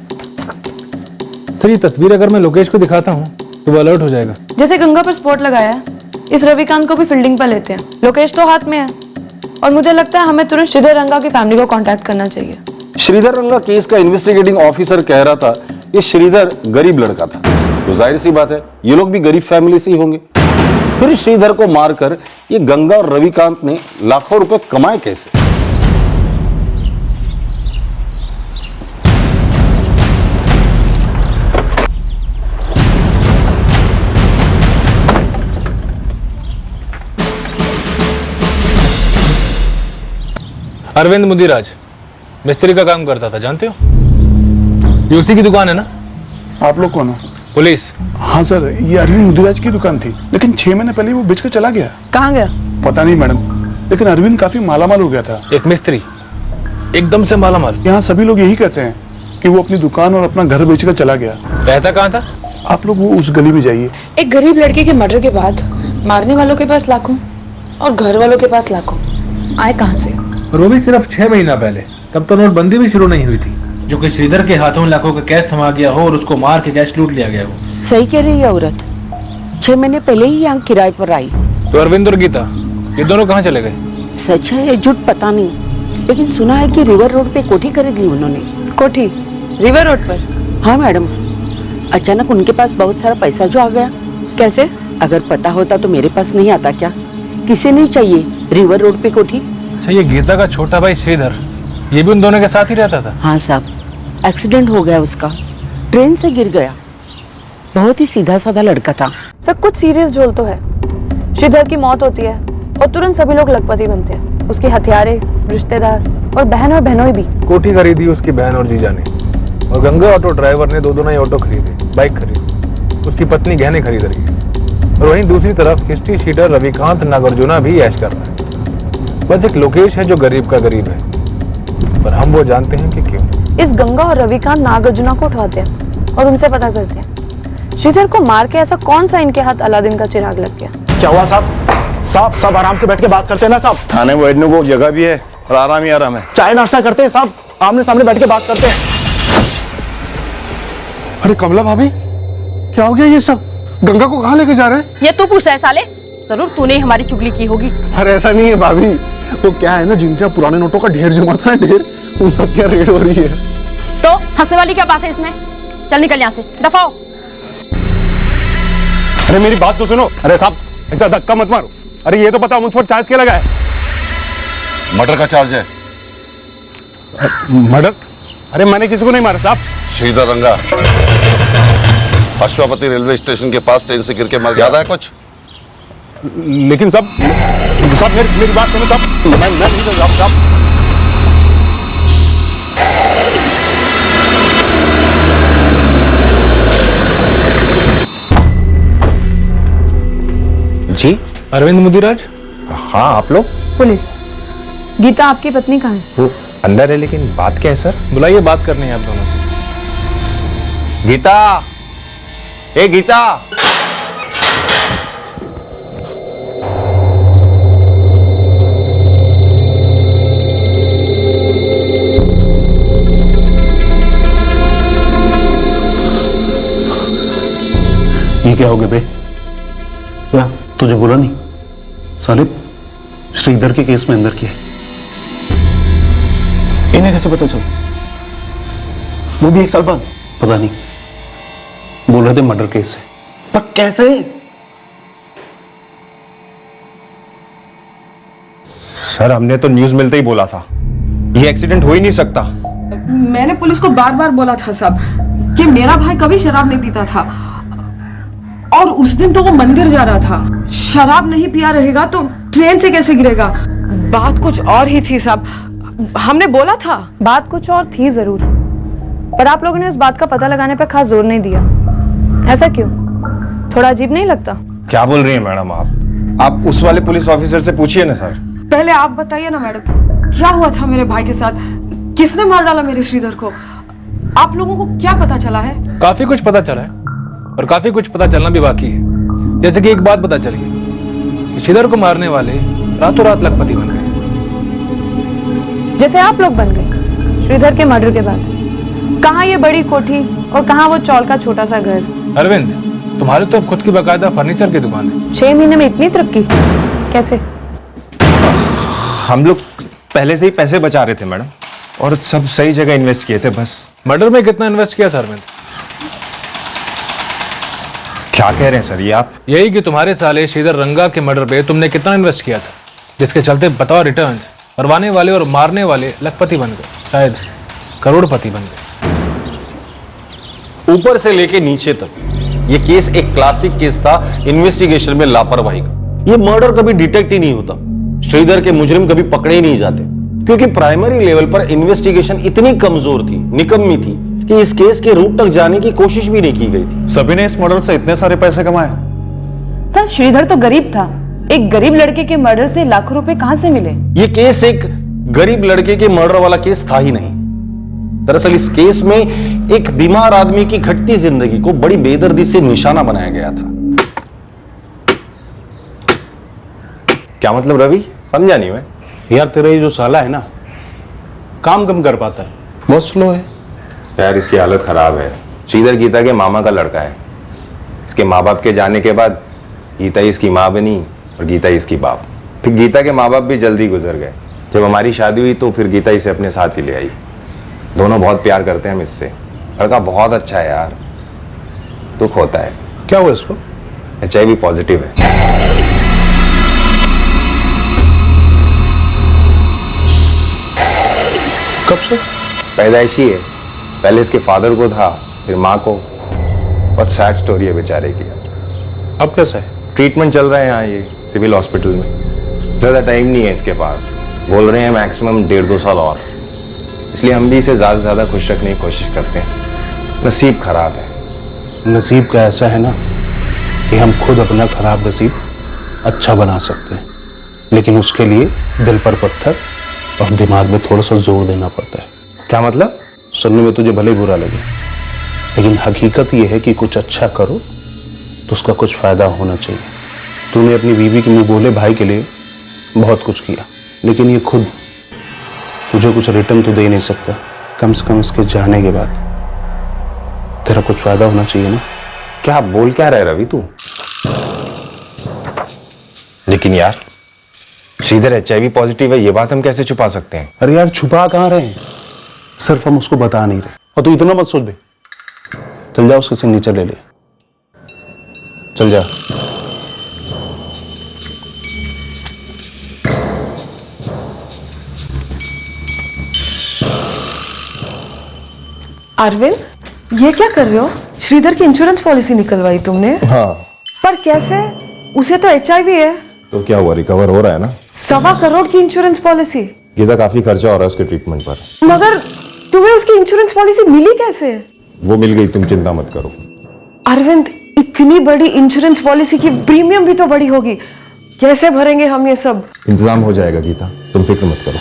सर, ये तस्वीर अगर मैं लोकेश को दिखाता हूँ तो वो अलर्ट हो जाएगा। जैसे गंगा पर स्पॉट लगाया है, इस रविकांत को भी फील्डिंग पर लेते हैं। लोकेश तो हाथ में है और मुझे लगता है हमें तुरंत श्रीधर रंगा की फैमिली को कांटेक्ट करना चाहिए। श्रीधर रंगा केस का इन्वेस्टिगेटिंग ऑफिसर कह रहा था ये श्रीधर गरीब लड़का था, तो जाहिर सी बात है ये लोग भी गरीब फैमिली से ही होंगे। फिर श्रीधर को मारकर ये गंगा और रविकांत ने लाखों रुपए कमाए कैसे? अरविंद मुदिराज मिस्त्री का काम करता था, जानते हो? ये उसी की दुकान है ना? आप लोग कौन हो? पुलिस। हाँ सर, ये अरविंद मुदिराज की दुकान थी, लेकिन 6 महीने पहले वो बेच कर चला गया। कहाँ गया? पता नहीं मैडम, लेकिन अरविंद काफी मालामाल हो गया था। एक मिस्त्री एकदम से मालामाल। यहाँ सभी लोग यही कहते हैं कि वो अपनी दुकान और अपना घर बेचकर चला गया। रहता कहाँ था? आप लोग वो उस गली में जाइए। एक गरीब लड़के के मर्डर के बाद मारने वालों के पास लाखों और घर वालों के पास लाखों आए कहाँ से? और वो भी सिर्फ 6 महीना पहले। तब तो नोटबंदी भी शुरू नहीं हुई थी, जो कि श्रीधर के हाथों लाखों का कैश थमा गया हो और उसको मार के कैश लूट लिया गया हो। सही कह रही है औरत, 6 महीने पहले ही यहाँ किराए पर आई। तो अरविंद और गीता ये दोनों कहाँ चले गए? सच है या झूठ पता नहीं, लेकिन सुना है कि रिवर रोड पे कोठी खरीद ली उन्होंने। कोठी रिवर रोड पर? हाँ मैडम, अचानक उनके पास बहुत सारा पैसा जो आ गया। कैसे? अगर पता होता तो मेरे पास नहीं आता क्या? किसे नहीं चाहिए रिवर रोड पे कोठी? अच्छा, ये गीता का छोटा भाई श्रीधर ये भी उन दोनों के साथ ही रहता था? हाँ साहब, एक्सीडेंट हो गया उसका, ट्रेन से गिर गया। बहुत ही सीधा साधा लड़का था। सब कुछ सीरियस झोल तो है। श्रीधर की मौत होती है और तुरंत सभी लोग लखपति बनते हैं। उसके हथियारे, रिश्तेदार और बहन और बहनोई भी। कोठी खरीदी उसकी बहन और जीजा ने, और गंगा ऑटो ड्राइवर ने 2 नए ऑटो खरीदे, बाइक खरीदी। उसकी पत्नी गहने खरीद रही है और वहीं दूसरी तरफ हिस्ट्री शीटर रविकांत नागार्जुना भी ऐश कर रहा है। बस एक लोकेश है जो गरीब का गरीब है, पर हम वो जानते हैं कि क्यों। इस गंगा और रविकांत नागार्जुना को उठाते हैं और उनसे पता करते हैं श्रीधर को मार के ऐसा कौन सा इनके हाथ अलादीन का चिराग लग गया। क्या हुआ साहब? साहब सब आराम से बैठ के बात करते हैं ना साहब। थाने में बैठने को जगह भी है और आराम ही आराम है। चाय नाश्ता करते हैं साहब, आमने सामने बैठ के बात करते हैं। अरे कमला भाभी, क्या हो गया ये सब? गंगा को कहाँ लेके जा रहे हैं? ये तू पूछ रहा है साले? जरूर तूने ही हमारी चुगली की होगी। अरे ऐसा नहीं है भाभी, वो क्या है ना, जिनके पुराने नोटों का ढेर जमा था, ढेर, वो सब क्या रेड हो रही है। तो हंसने वाली क्या बात है इसमें? चल निकल यहाँ से, दफा हो। अरे मेरी बात तो सुनो। अरे साहब ऐसा धक्का मत मारो। अरे ये तो पता मुझ पर चार्ज क्या लगा है? मर्डर का चार्ज है। मर्डर? अरे मैंने किसी को नहीं मारा साहब। श्रीधर रंगा अश्वपति रेलवे स्टेशन के पास ट्रेन से गिर के मर गया। याद है कुछ? लेकिन साहब मेरी बात सुनो साहब। मैं नहीं कर साहब। जी अरविंद मुदिराज। हाँ आप लोग? पुलिस। गीता आपकी पत्नी कहाँ है? वो अंदर है, लेकिन बात क्या है सर? बुलाइए, बात करनी है आप दोनों। गीता, ए गीता। ये क्या हो गया बे? क्या तुझे बोला नहीं? साले श्रीधर के केस में अंदर किया। इन्हें कैसे पता चला? वो भी 1 साल बाद? पता नहीं, बोल रहे थे मर्डर केस है। पर कैसे? सर हमने तो न्यूज मिलते ही बोला था, ये एक्सीडेंट हो ही नहीं सकता। मैंने पुलिस को बार बार बोला था साहब कि मेरा भाई कभी शराब नहीं पीता था, और उस दिन तो वो मंदिर जा रहा था। शराब नहीं पिया रहेगा तो ट्रेन से कैसे गिरेगा? बात कुछ और ही थी साहब, हमने बोला था। बात कुछ और थी जरूर, पर आप लोगों ने उस बात का पता लगाने पर खास जोर नहीं दिया। ऐसा क्यों? थोड़ा अजीब नहीं लगता? क्या बोल रही हैं मैडम आप उस वाले पुलिस ऑफिसर से पूछिए ना सर। पहले आप बताइए ना मैडम, क्या हुआ था मेरे भाई के साथ? किसने मार डाला मेरे श्रीधर को? आप लोगों को क्या पता चला है? काफी कुछ पता चला है और काफी कुछ पता चलना भी बाकी है। जैसे कि एक बात पता चली है कि श्रीधर को मारने वाले रातों रात लखपति बन गए। जैसे आप लोग बन गए श्रीधर के मर्डर के बाद। कहाँ ये बड़ी कोठी और कहाँ वो चौल का छोटा सा घर। अरविंद, तुम्हारे तो खुद की बकायदा फर्नीचर की दुकान है। 6 महीने में इतनी तरक्की कैसे? हम लोग पहले से ही पैसे बचा रहे थे मैडम, और सब सही जगह इन्वेस्ट किए थे बस। मर्डर में कितना इन्वेस्ट किया था अरविंद? क्या कह रहे हैं सर ये आप? यही कि तुम्हारे साले श्रीधर रंगा के मर्डर पे तुमने कितना इन्वेस्ट किया था, जिसके चलते बताओ रिटर्न्स मरवाने वाले और मारने वाले लखपति बन गए, शायद करोड़पति बन गए। ऊपर से लेके नीचे तक ये केस एक क्लासिक केस था इन्वेस्टिगेशन में लापरवाही का। ये मर्डर कभी डिटेक्ट ही नहीं होता, श्रीधर के मुजरिम कभी पकड़े ही नहीं जाते, क्योंकि प्राइमरी लेवल पर इन्वेस्टिगेशन इतनी कमजोर थी, निकम्मी थी, कि इस केस के रूट तक जाने की कोशिश भी नहीं की गई थी। सभी ने इस मर्डर से इतने सारे पैसे कमाए। सर श्रीधर तो गरीब था, एक गरीब लड़के के मर्डर से लाखों रुपए कहां से मिले? ये केस एक गरीब लड़के के मर्डर वाला केस था ही नहीं। दरअसल इस केस में एक बीमार आदमी की घटती जिंदगी को बड़ी बेदर्दी से निशाना बनाया गया था। क्या मतलब रवि? समझा नहीं मैं। यार तेरा ये जो साला है ना, काम कम कर पाता है, बहुत स्लो है यार। इसकी हालत खराब है। श्रीधर गीता के मामा का लड़का है। इसके माँ बाप के जाने के बाद गीता ही इसकी माँ बनी और गीता ही इसकी बाप। फिर गीता के माँ बाप भी जल्दी गुजर गए। जब हमारी शादी हुई तो फिर गीता इसे अपने साथ ही ले आई। दोनों बहुत प्यार करते हैं हम इससे। लड़का बहुत अच्छा है यार, दुख होता है। क्या हुआ इसको? HIV पॉजिटिव है। कब से? पैदाइशी है। पहले इसके फादर को था, फिर माँ को। बहुत सैड स्टोरी है बेचारे की। अब कैसा है? ट्रीटमेंट चल रहा है यहाँ ये सिविल हॉस्पिटल में। ज़्यादा टाइम नहीं है इसके पास, बोल रहे हैं मैक्सिमम 1.5-2 साल और। इसलिए हम भी इसे ज़्यादा से ज़्यादा खुश रखने की कोशिश करते हैं। नसीब खराब है। नसीब का ऐसा है ना कि हम खुद अपना खराब नसीब अच्छा बना सकते हैं, लेकिन उसके लिए दिल पर पत्थर और दिमाग में थोड़ा सा जोर देना पड़ता है। क्या मतलब? सुनने में तुझे भले बुरा लगे, लेकिन हकीकत यह है कि कुछ अच्छा करो तो उसका कुछ फायदा होना चाहिए। तूने अपनी बीवी के मुंह बोले भाई के लिए बहुत कुछ किया, लेकिन ये खुद तुझे कुछ रिटर्न तो दे नहीं सकता। कम से कम इसके जाने के बाद तेरा कुछ फायदा होना चाहिए ना। क्या बोल क्या रहा है रवि तू? लेकिन यार श्रीधर HIV पॉजिटिव है, ये बात हम कैसे छुपा सकते हैं? अरे यार छुपा कहाँ रहे हैं, सिर्फ हम उसको बता नहीं रहे। और तू इतना मत सोच बे। चल जा उसके सिग्नेचर ले ले, चल जा। अरविंद, ये क्या कर रहे हो? श्रीधर की इंश्योरेंस पॉलिसी निकलवाई तुमने? हाँ। पर कैसे? उसे तो HIV है। तो क्या हुआ, रिकवर हो रहा है ना? 1.25 करोड़ की इंश्योरेंस पॉलिसी। गीता काफी खर्चा हो रहा है उसके ट्रीटमेंट पर। मगर तुम्हें उसकी इंश्योरेंस पॉलिसी मिली कैसे? वो मिल गई, तुम चिंता मत करो। अरविंद, इतनी बड़ी इंश्योरेंस पॉलिसी की प्रीमियम भी तो बड़ी होगी, कैसे भरेंगे हम ये सब? इंतजाम हो जाएगा गीता, तुम फिक्र मत करो।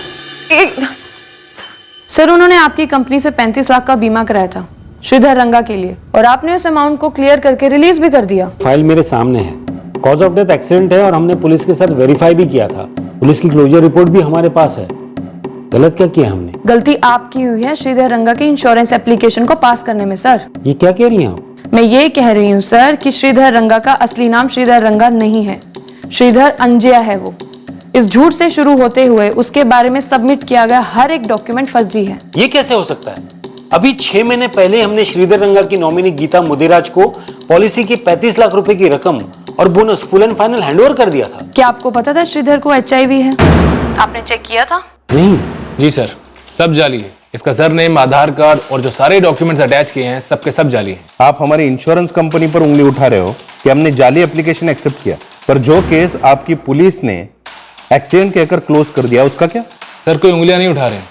सर उन्होंने आपकी कंपनी से 35 लाख का बीमा कराया था श्रीधर रंगा के लिए, और आपने उस अमाउंट को क्लियर करके रिलीज भी कर दिया। फाइल मेरे सामने है, कॉज ऑफ डेथ एक्सीडेंट है और हमने पुलिस के साथ वेरीफाई भी किया था। पुलिस की क्लोजर रिपोर्ट भी हमारे पास है। गलत क्या किया हमने? गलती आपकी हुई है श्रीधर रंगा के इंश्योरेंस एप्लीकेशन को पास करने में। सर ये क्या कह रही हैं आप? मैं ये कह रही हूँ सर कि श्रीधर रंगा का असली नाम श्रीधर रंगा नहीं है, श्रीधर अंजया है वो। इस झूठ से शुरू होते हुए उसके बारे में सबमिट किया गया हर एक डॉक्यूमेंट फर्जी है। ये कैसे हो सकता है? अभी 6 महीने पहले हमने श्रीधर रंगा की नॉमिनी गीता मुदिराज को पॉलिसी की 35 लाख रुपए की रकम और bonus full and final handover कर दिया था। क्या आपको पता था श्रीधर को HIV है? आपने चेक किया था? नहीं जी सर, सब जाली है। इसका सरनेम, आधार कार्ड और जो सारे डॉक्यूमेंट्स अटैच किए हैं सबके सब जाली हैं। आप हमारी इंश्योरेंस कंपनी पर उंगली उठा रहे हो कि हमने जाली एप्लीकेशन एक्सेप्ट किया, पर जो केस आपकी पुलिस ने एक्सीडेंट कहकर क्लोज कर दिया उसका क्या? सर कोई उंगलियां नहीं उठा रहे हैं,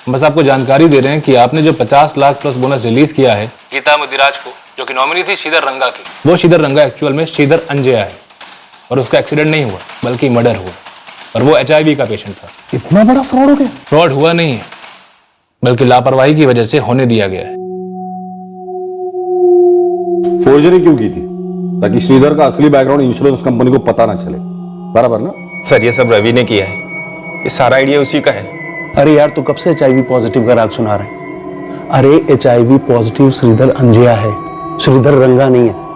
बस आपको जानकारी दे रहे हैं कि आपने जो 50 लाख प्लस बोनस रिलीज किया है गीता मुदिराज को, जो कि नॉमिनी थी श्रीधर रंगा की, वो श्रीधर रंगा एक्चुअल में श्रीधर अंजया है और उसका एक्सीडेंट नहीं हुआ बल्कि मर्डर हुआ। और वो HIV का पेशेंट था। इतना बड़ा फ्रॉड हो गया? फ्रॉड हुआ नहीं है, बल्कि लापरवाही की वजह से होने दिया गया है। फोर्जरी क्यों की थी? ताकि श्रीधर का असली बैकग्राउंड इंश्योरेंस कंपनी को पता ना चले, बराबर ना? सर ये सब रवि ने किया है, ये सारा आइडिया उसी का है। अरे यार तू कब से HIV पॉजिटिव का राग सुना रहा है? अरे HIV पॉजिटिव श्रीधर अंजिया है, श्रीधर रंगा नहीं है।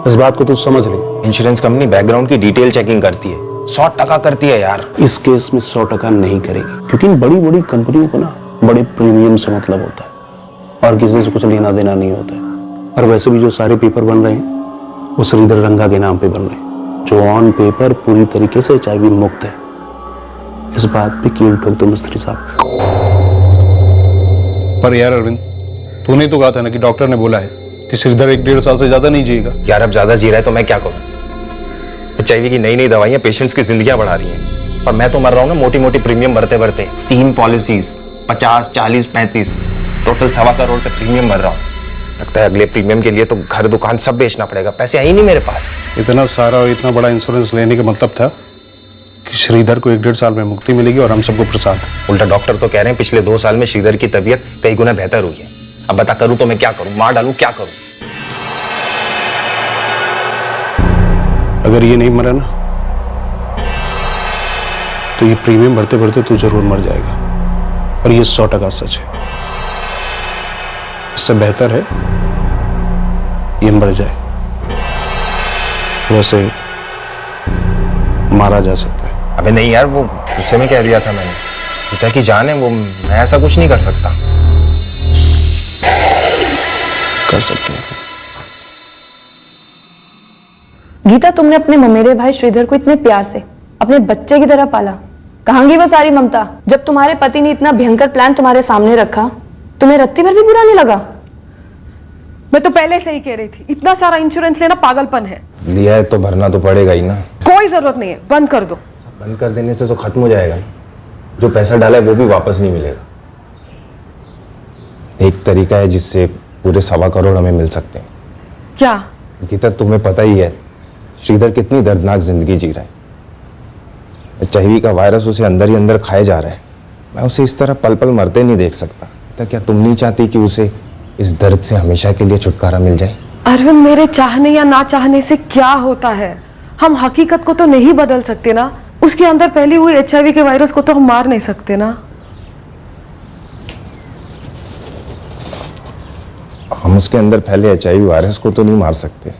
इस बात को तू समझ ले। इंश्योरेंस कंपनी बैकग्राउंड की डिटेल चेकिंग करती है, 100% करती है यार। इस केस में 100% नहीं करेगी, क्योंकि इन बड़ी बड़ी कंपनियों को ना बड़े प्रीमियम से मतलब होता है और किसी से कुछ लेना देना नहीं होता है। और वैसे भी जो सारे पेपर बन रहे हैं वो श्रीधर रंगा के नाम पे बन रहे हैं, जो ऑन पेपर पूरी तरीके से HIV मुक्त है। इस बात पे कील ठोक दो मिस्त्री साहब। पर यार अरविंद, तूने तो कहा था ना कि डॉक्टर ने बोला है कि श्रीधर 1-1.5 साल से ज्यादा नहीं जिएगा। यार अब ज्यादा जी रहा है तो मैं क्या करूं? HIV की नई नई दवाइयां पेशेंट्स की जिंदगियां बढ़ा रही हैं और मैं तो मर रहा हूं ना मोटी मोटी प्रीमियम भरते भरते। 3 पॉलिसीज 50, 40, 35 टोटल 1.25 करोड़ पे प्रीमियम भर रहा हूं। लगता है अगले प्रीमियम के लिए तो घर दुकान सब बेचना पड़ेगा, पैसे है ही नहीं मेरे पास। इतना सारा और इतना बड़ा इंश्योरेंस लेने का मतलब था कि श्रीधर को 1-1.5 साल में मुक्ति मिलेगी और हम सबको प्रसाद। उल्टा डॉक्टर तो कह रहे हैं पिछले 2 साल में श्रीधर की तबीयत कई गुना बेहतर हुई है। अब बता करूं तो मैं क्या करूं? मार डालूं? क्या करूं? अगर ये नहीं मरा ना तो ये प्रीमियम भरते भरते तू जरूर मर जाएगा, और ये 100% सच है। इससे बेहतर है ये मर जाए। वैसे मारा जा सकता है। अबे नहीं यार, वो गुस्से में कह दिया था मैंने। पिता की जान है वो, मैं ऐसा कुछ नहीं कर सकता। कर सकते हैं। गीता, तुमने अपने ममेरे भाई श्रीधर को इतने प्यार से अपने बच्चे की तरह पाला, कहाँ गई वो सारी ममता? जब तुम्हारे पति ने इतना भयंकर प्लान तुम्हारे सामने रखा, तुम्हें रत्ती भर भी बुरा नहीं लगा? मैं तो पहले से ही कह रही थी, इतना सारा इंश्योरेंस लेना पागलपन है। लिया है तो भरना तो पड़ेगा ही ना। कोई जरूरत नहीं है, बंद कर दो। बंद कर देने से तो खत्म हो जाएगा ना। जो पैसा डाला है वो भी वापस नहीं मिलेगा। एक तरीका है जिससे पूरे 1.25 करोड़ हमें मिल सकते हैं। क्या? गीता, तुम्हें पता ही है श्रीधर कितनी दर्दनाक जिंदगी जी रहा है। HIV का वायरस उसे अंदर ही अंदर खाए जा रहा है। मैं उसे इस तरह पल पल मरते नहीं देख सकता। तो क्या तुम नहीं चाहती कि उसे इस दर्द से हमेशा के लिए छुटकारा मिल जाए? अरविंद, मेरे चाहने या ना चाहने से क्या होता है? हम हकीकत को तो नहीं बदल सकते ना। उसके अंदर फैली हुई HIV के वायरस को तो हम मार नहीं सकते ना। हम उसके अंदर फैले HIV वायरस को तो नहीं मार सकते,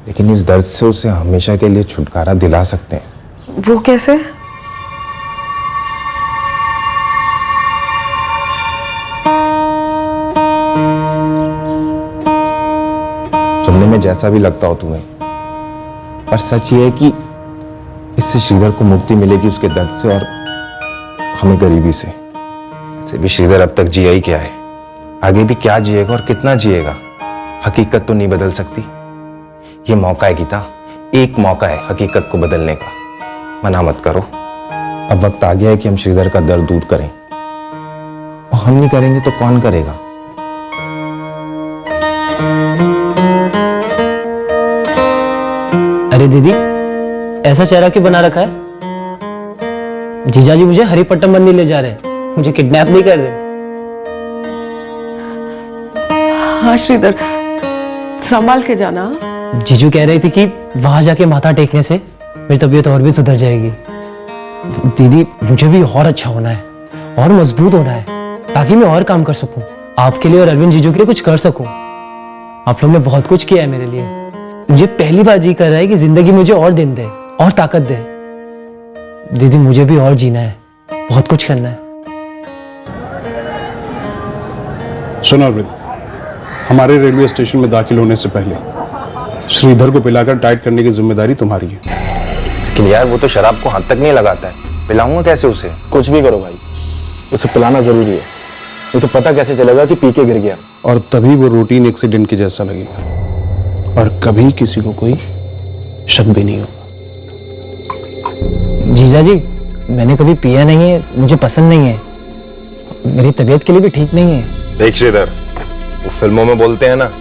लेकिन इस दर्द से उसे हमेशा के लिए छुटकारा दिला सकते हैं। वो कैसे? सुनने में जैसा भी लगता हो तुम्हें, पर सच ये है कि इससे श्रीधर को मुक्ति मिलेगी उसके दर्द से और हमें गरीबी से। वैसे भी श्रीधर अब तक जिया ही क्या है, आगे भी क्या जिएगा और कितना जिएगा? हकीकत तो नहीं बदल सकती। ये मौका है गीता, एक मौका है हकीकत को बदलने का। मना मत करो। अब वक्त आ गया है कि हम श्रीधर का दर्द दूर करें, और हम नहीं करेंगे तो कौन करेगा? अरे दीदी, ऐसा चेहरा क्यों बना रखा है? जीजाजी मुझे हरिपट्टम बनने ले जा रहे हैं, मुझे किडनैप नहीं कर रहे। हाँ श्रीधर, संभाल के जाना। जीजू कह रही थी कि वहां जाके माथा टेकने से मेरी तबीयत और भी सुधर जाएगी। दीदी, मुझे भी और अच्छा होना है और मजबूत होना है, ताकि मैं और काम कर सकूं, आपके लिए और अरविंद जीजू के लिए कुछ कर सकूं। आप लोग ने बहुत कुछ किया है मेरे लिए। मुझे पहली बार जी कर रहा है कि जिंदगी मुझे और दिन दे और ताकत दे। दीदी, मुझे भी और जीना है, बहुत कुछ करना है। सुनो अरविंद, हमारे रेलवे स्टेशन में दाखिल होने से पहले श्रीधर को पिलाकर टाइट करने की जिम्मेदारी तुम्हारी है। लेकिन यार वो तो शराब को हाथ तक नहीं लगाता है, पिलाऊंगा कैसे उसे? कुछ भी करो भाई, उसे पिलाना जरूरी है, नहीं तो पता कैसे चलेगा कि पी के गिर गया। और तभी वो रूटीन एक्सीडेंट के जैसा लगेगा और कभी किसी को कोई शक भी नहीं होगा। जीजाजी, मैंने कभी पिया नहीं है, मुझे पसंद नहीं है, मेरी तबीयत के लिए भी ठीक नहीं है। देख श्रीधर, वो फिल्मों में बोलते हैं ना,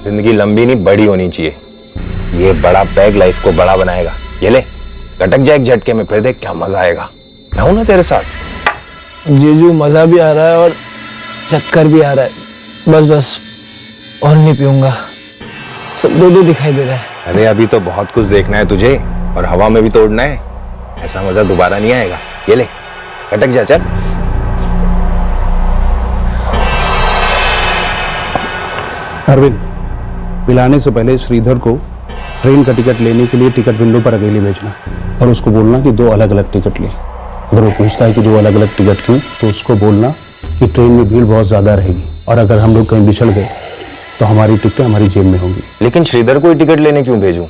जिंदगी लंबी नहीं बड़ी होनी चाहिए। ये बड़ा पैग लाइफ को बड़ा बनाएगा। ये ले, लटक जाए एक झटके में, फिर देख क्या मजा आएगा। मैं हूं ना तेरे साथ। जीजू मजा भी आ रहा है और चक्कर भी आ रहा है। बस बस और नहीं पीऊंगा, सब दो दो दिखाई दे रहा है। अरे अभी तो बहुत कुछ देखना है तुझे, और हवा में भी तोड़ना है। ऐसा मजा दोबारा नहीं आएगा। ये ले लटक जा, चल। अरविंद, पिलाने से पहले श्रीधर को ट्रेन का टिकट लेने के लिए टिकट विंडो पर अकेले भेजना और उसको बोलना कि 2 अलग अलग टिकट ले। अगर वो पूछता है कि 2 अलग अलग टिकट क्यों, तो उसको बोलना कि ट्रेन में भीड़ बहुत ज्यादा रहेगी और अगर हम लोग कहीं बिछड़ गए तो हमारी टिकटें हमारी जेब में होंगी। लेकिन श्रीधर को ही टिकट लेने क्यों भेजूं,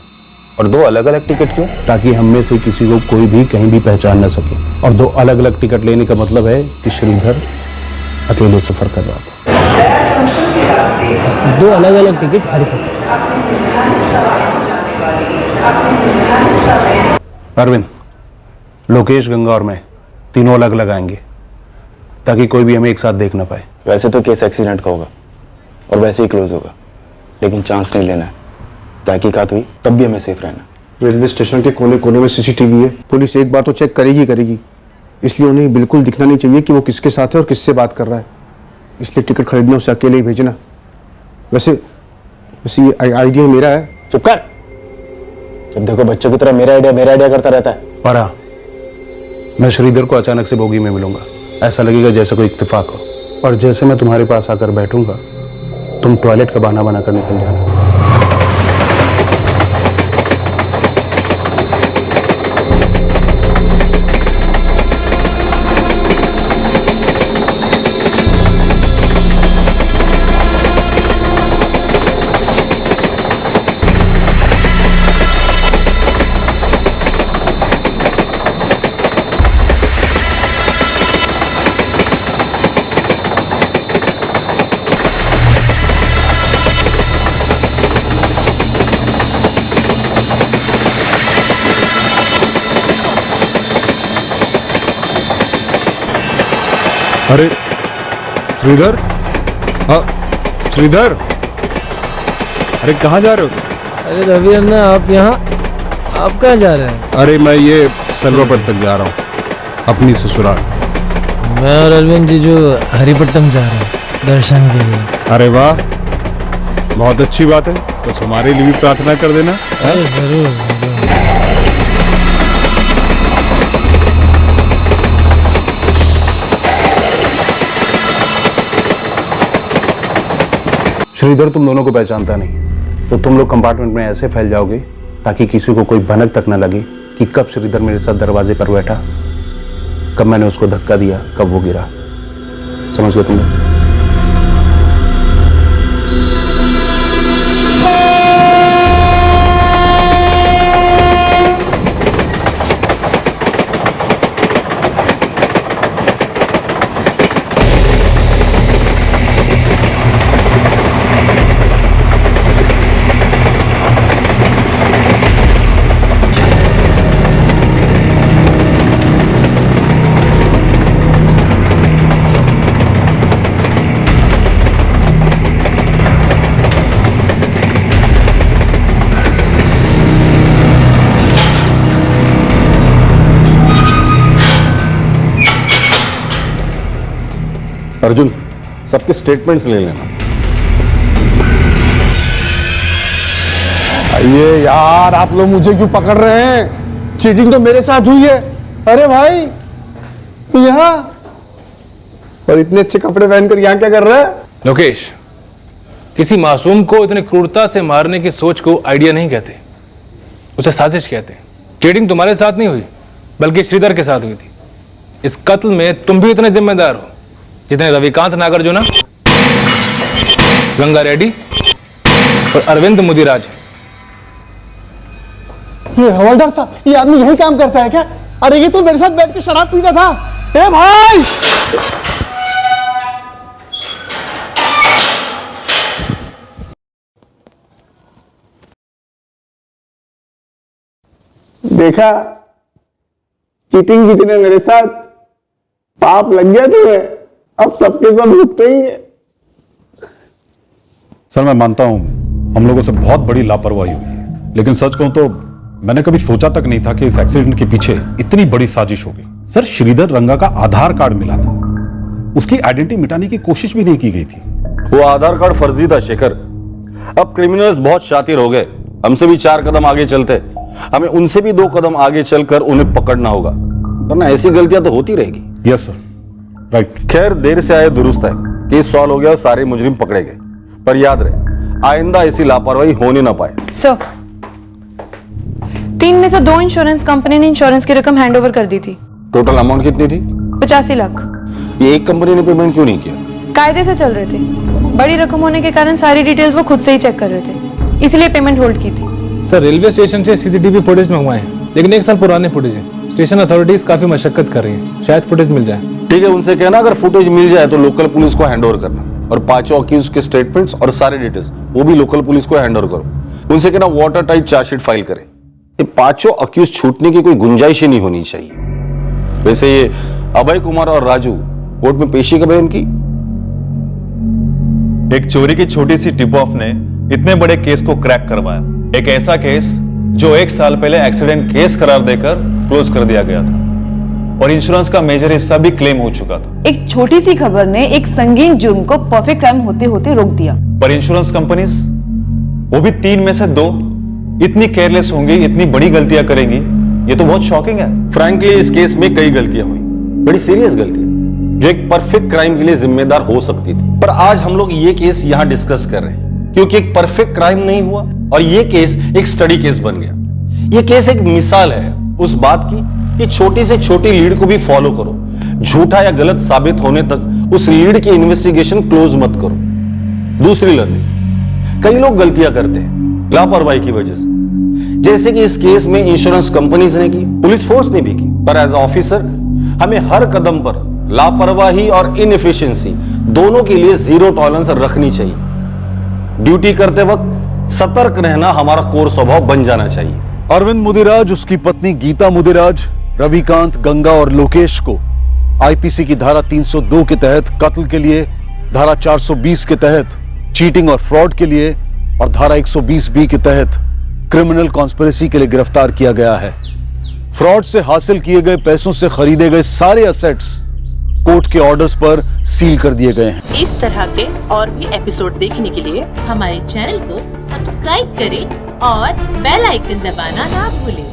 और 2 अलग अलग टिकट क्यों? ताकि हम में से किसी को कोई भी कहीं भी पहचान न सके। और 2 अलग अलग टिकट लेने का मतलब है कि श्रीधर अकेले सफर कर रहा था। 2 अलग अलग टिकट हरिपट्टी। अरविंद, लोकेश, गंगा और मैं तीनों अलग अलग आएंगे ताकि कोई भी हमें एक साथ देख ना पाए। वैसे तो केस एक्सीडेंट का होगा और वैसे ही क्लोज होगा, लेकिन चांस नहीं लेना है। तहकीकात हुई तब भी हमें सेफ रहना। रेलवे स्टेशन के कोने कोने में सीसीटीवी है, पुलिस एक बार तो चेक करेगी, इसलिए उन्हें बिल्कुल दिखना नहीं चाहिए कि वो किसके साथ है और किससे बात कर रहा है। इसलिए टिकट खरीदने उसे अकेले ही भेजना। वैसे ये आइडिया मेरा है। चुप कर। जब देखो बच्चों की तरह मेरा आइडिया करता रहता है। परा, मैं श्रीधर को अचानक से बोगी में मिलूंगा। ऐसा लगेगा जैसे कोई इत्तेफाक हो, और जैसे मैं तुम्हारे पास आकर बैठूंगा तुम टॉयलेट का बहाना बनाकर निकल जाना। अरे श्रीधर, हाँ श्रीधर, अरे कहाँ जा रहे हो? अरे रवि अन्ना, आप यहाँ, आप कहाँ जा रहे हैं? अरे मैं ये सर्वपट तक जा रहा हूँ, अपनी ससुराल। मैं और अरविंद जीजू हरिपट्टम जा रहे हैं दर्शन के लिए। अरे वाह, बहुत अच्छी बात है। कुछ हमारे लिए भी प्रार्थना कर देना। अरे जरूर। श्रीधर तुम दोनों को पहचानता नहीं, तो तुम लोग कंपार्टमेंट में ऐसे फैल जाओगे ताकि किसी को कोई भनक तक न लगे कि कब श्रीधर मेरे साथ दरवाजे पर बैठा, कब मैंने उसको धक्का दिया, कब वो गिरा। समझ गए तुम लोग? अर्जुन, सबके स्टेटमेंट्स ले लेना। ये यार, आप लोग मुझे क्यों पकड़ रहे हैं? चीटिंग तो मेरे साथ हुई है। अरे भाई, तू यहाँ और इतने अच्छे कपड़े पहनकर यहाँ क्या कर रहा है? लोकेश, किसी मासूम को इतनी क्रूरता से मारने की सोच को आइडिया नहीं कहते, उसे साजिश कहते हैं। चीटिंग तुम्हारे साथ नहीं हुई, बल्कि श्रीधर के साथ हुई थी। इस कत्ल में तुम भी इतने जिम्मेदार हो जितने रविकांत नागार्जुना, गंगा रेड्डी और अरविंद मुदिराज। ये हवलदार साहब, ये आदमी यही काम करता है क्या? अरे ये तो मेरे साथ बैठ के शराब पीता था। ए भाई, देखा चीटिंग जितने मेरे साथ, पाप लग गया तुम्हें, अब सबके सब भुगतेंगे। सर मैं मानता हूं हम लोगों से बहुत बड़ी लापरवाही हुई है, लेकिन सच कहूं तो मैंने कभी सोचा तक नहीं था कि इस एक्सीडेंट के पीछे इतनी बड़ी साजिश होगी। सर, श्रीधर रंगा का आधार कार्ड मिला था, उसकी आइडेंटिटी मिटाने की कोशिश भी नहीं की गई थी। वो आधार कार्ड फर्जी था शेखर। अब क्रिमिनल्स बहुत शातिर हो गए, हमसे भी 4 कदम आगे चलते, हमें उनसे भी 2 कदम आगे चलकर उन्हें पकड़ना होगा, वरना ऐसी गलतियां तो होती रहेगी। Yes sir, right. खैर, देर से आए दुरुस्त है, केस सॉल्व हो गया और सारे मुजरिम पकड़े गए। पर याद रहे, आइंदा ऐसी लापरवाही होने ना पाए। सर, 3 में से 2 इंश्योरेंस कंपनी ने इंश्योरेंस की रकम हैंड ओवर कर दी थी। टोटल अमाउंट कितनी थी? 85 लाख। ये एक कंपनी ने पेमेंट क्यों नहीं किया? कायदे से चल रहे थे, बड़ी रकम होने के कारण सारी डिटेल्स वो खुद से ही चेक कर रहे थे, इसलिए पेमेंट होल्ड की थी। सर, रेलवे स्टेशन से सीसीटीवी फुटेज मंगवाए हैं, लेकिन 1 साल पुराने फुटेज है। स्टेशन अथॉरिटीज काफी मशक्कत कर रही है, शायद फुटेज मिल जाए। ठीक है, उनसे कहना अगर फुटेज मिल जाए तो लोकल पुलिस को हैंड ओवर करना, और 5 अक्यूज के स्टेटमेंट्स और सारे डिटेल्स वो भी लोकल पुलिस को हैंड ओवर करो। उनसे कहना वाटर टाइट चार्जशीट फाइल करें। ये 5 अक्यूज छूटने की कोई गुंजाइश ही नहीं होनी चाहिए। वैसे ये अभय कुमार और राजू कोर्ट में पेशी कब है इनकी? एक चोरी की छोटी सी टिप ऑफ ने इतने बड़े केस को क्रैक करवाया। एक ऐसा केस जो 1 साल पहले एक्सीडेंट केस करार देकर क्लोज कर दिया गया था, और इंश्योरेंस का मेजर हिस्सा भी क्लेम हो चुका था। एक छोटी सी खबर ने एक संगीन जुर्म को परफेक्ट क्राइम होते होते रोक दिया। पर इंश्योरेंस कंपनीज, वो भी 3 में से 2, इतनी केयरलेस होंगी, इतनी बड़ी गलतियां करेंगी, ये तो बहुत शॉकिंग है। फ्रैंकली इस केस में कई गलतियां हुई, बड़ी सीरियस गलतियां जो एक परफेक्ट क्राइम के लिए जिम्मेदार हो सकती थी। पर आज हम लोग ये केस यहां डिस्कस कर रहे हैं क्योंकि एक परफेक्ट क्राइम नहीं हुआ और ये केस एक स्टडी केस बन गया। ये केस एक मिसाल है उस बात की कि छोटी से छोटी लीड को भी फॉलो करो, झूठा या गलत साबित होने तक उस लीड की इन्वेस्टिगेशन क्लोज मत करो। दूसरी लर्निंग, कई लोग गलतियां करते हैं लापरवाही की वजह से, जैसे कि इस केस में इंश्योरेंस कंपनीज ने की, पुलिस फोर्स ने भी की। पर एज ऑफिसर हमें हर कदम पर लापरवाही और इनएफिशिएंसी दोनों के लिए 0 टॉलरेंस रखनी चाहिए। ड्यूटी करते वक्त सतर्क रहना हमारा कोर स्वभाव बन जाना चाहिए। अरविंद मुदिराज, उसकी पत्नी गीता मुदिराज, रविकांत, गंगा और लोकेश को आईपीसी की धारा 302 के तहत कत्ल के लिए, धारा 420 के तहत चीटिंग और फ्रॉड के लिए और धारा 120B के तहत क्रिमिनल कॉन्स्पिरेसी के लिए गिरफ्तार किया गया है। फ्रॉड से हासिल किए गए पैसों से खरीदे गए सारे असेट्स कोर्ट के ऑर्डर्स पर सील कर दिए गए हैं। इस तरह के और भी एपिसोड देखने के लिए हमारे चैनल को सब्सक्राइब करें और बेल आइकन दबाना ना भूलें।